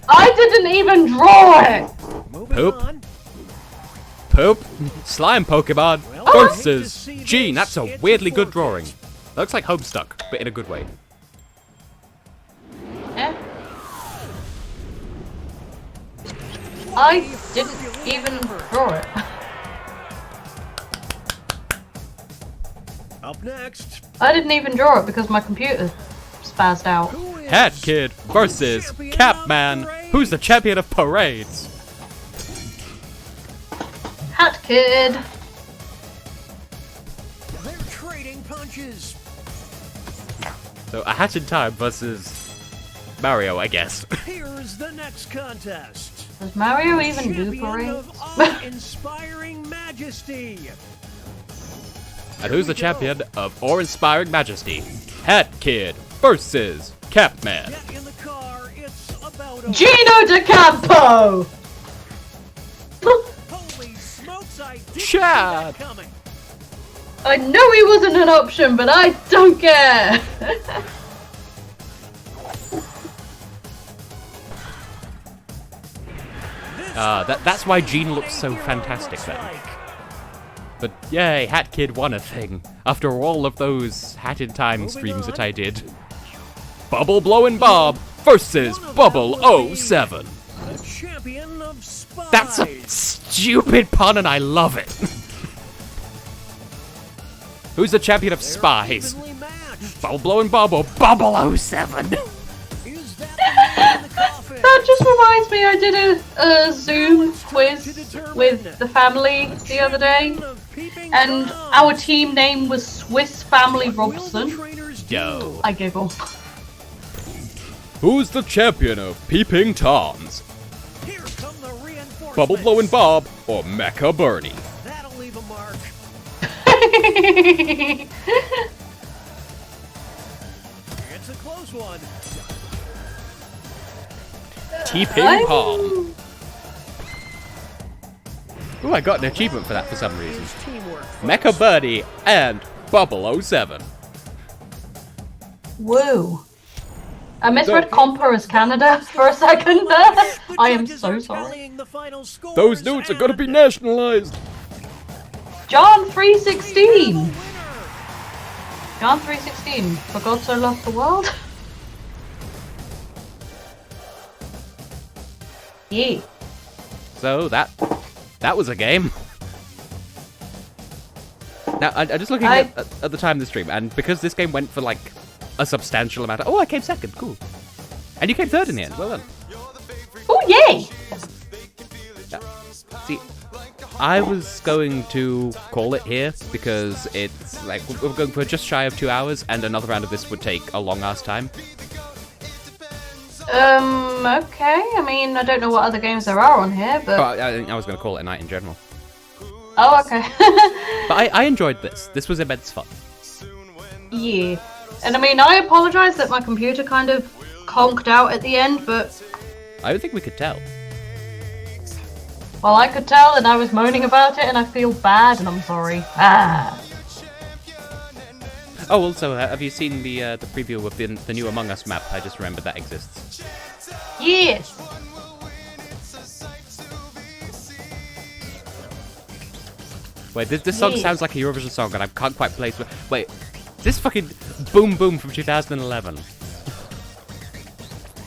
I didn't even draw it! Moving Poop. on. Poop, Slime Pokemon Well, I hate to versus see Gene. this. That's a It's weirdly a good forfeit. drawing. Looks like Homestuck, but in a good way. Eh? I didn't even draw it. Up next. I didn't even draw it because my computer spazzed out. Who is Hat Kid versus champion Capman. of parades? Who's the champion of parades? Hat Kid! They're trading punches. So a Hat in Time versus Mario, I guess. Here's the next contest. Does Mario even do Champion parades? of awe-inspiring majesty. And who's the champion of awe-inspiring majesty? Hat Kid versus Capman. Get in the car. It's about over. Gino DeCampo! Holy smokes! I didn't Chad. see that coming. I know he wasn't an option, but I don't care! This That's why Jean looks so fantastic then. But yay, Hat Kid won a thing. After all of those Hat in Time streams that I did. Bubble Blowin' Bob versus Bubble 07. The champion of spies. That's a stupid pun and I love it. Who's the champion of spies? Evenly matched. Bubble Blowin' Bob or Bubble 07? Is that the nail in the coffin? That just reminds me, I did a Zoom quiz with the family the other day, and our team name was Swiss Family Robson. Yo. I giggle. Who's the champion of Peeping Toms? Here come the reinforcements. Bubble Blowin' Bob or Mecha Bernie? That'll leave a mark. It's a close one. T-Ping Pong. Ooh, I got an achievement for that for some reason. Teamwork. Mecha Birdie and Bubble 07. Woo. I misread Compa as Canada for a second there. I am Judges so are sorry. tallying the final scores Those nudes are gonna be and nationalized. John 3:16. John 3:16. For God so loved the world. Yeah. So that was a game. Now I'm just looking at the time of the stream, and because this game went for like a substantial amount of... Oh, I came second, cool. And you came third in the end, well done. Oh yay! See, I was going to call it here because it's like we're going for just shy of 2 hours, and another round of this would take a long ass time. Okay. I mean, I don't know what other games there are on here, but... Oh, I think I was going to call it a night in general. Oh, okay. But I enjoyed this. This was immense fun. Yeah. And I mean, I apologise that my computer kind of conked out at the end, but... I don't think we could tell. Well, I could tell, and I was moaning about it, and I feel bad, and I'm sorry. Ah. Oh, also, have you seen the preview of the new Among Us map? I just remembered that exists. Yes! Wait, this song sounds like a Eurovision song, and I can't quite place it. Wait, this fucking Boom Boom from 2011.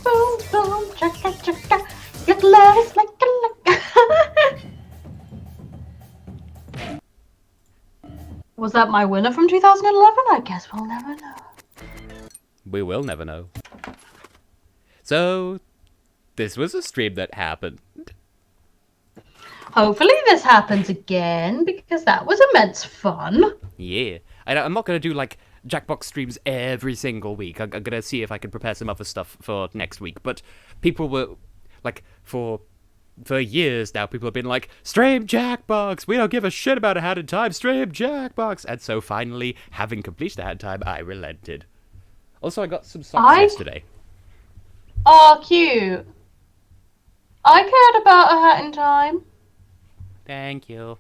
Boom, boom, chaka, chaka. Your love is like a... Was that my winner from 2011? I guess we'll never know. We will never know. So, this was a stream that happened. Hopefully this happens again, because that was immense fun. Yeah. I'm not going to do, like, Jackbox streams every single week. I'm going to see if I can prepare some other stuff for next week. But people were, like, for years now, people have been like, stream Jackbox! We don't give a shit about a Hat in Time! Stream Jackbox! And so finally, having completed a Hat in Time, I relented. Also, I got some socks yesterday. Oh, cute. I cared about a Hat in Time. Thank you.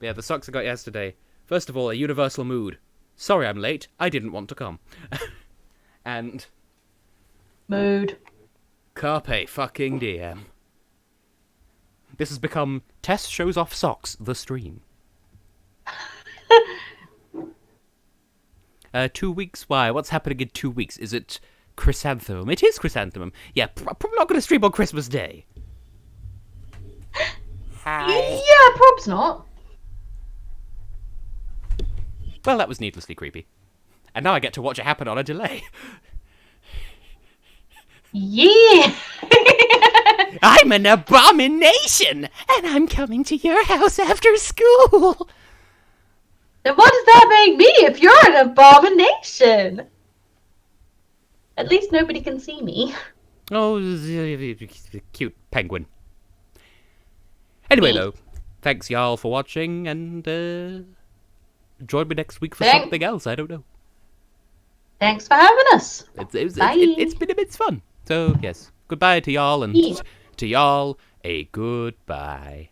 But yeah, the socks I got yesterday. First of all, a universal mood. Sorry I'm late. I didn't want to come. And... Mood. Carpe fucking diem. This has become Tess Shows Off Socks, the stream. 2 weeks? Why? What's happening in 2 weeks? Is it Chrysanthemum? It is Chrysanthemum. Yeah, probably not going to stream on Christmas Day. Hi. Yeah, prob's not. Well, that was needlessly creepy. And now I get to watch it happen on a delay. Yeah. I'm an abomination, and I'm coming to your house after school. Then what does that make me if you're an abomination? At least nobody can see me. Oh, cute penguin. Anyway, though, thanks y'all for watching, and join me next week for something else. I don't know. Thanks for having us. It's been a bit fun. So, yes, goodbye to y'all, and to y'all, a goodbye.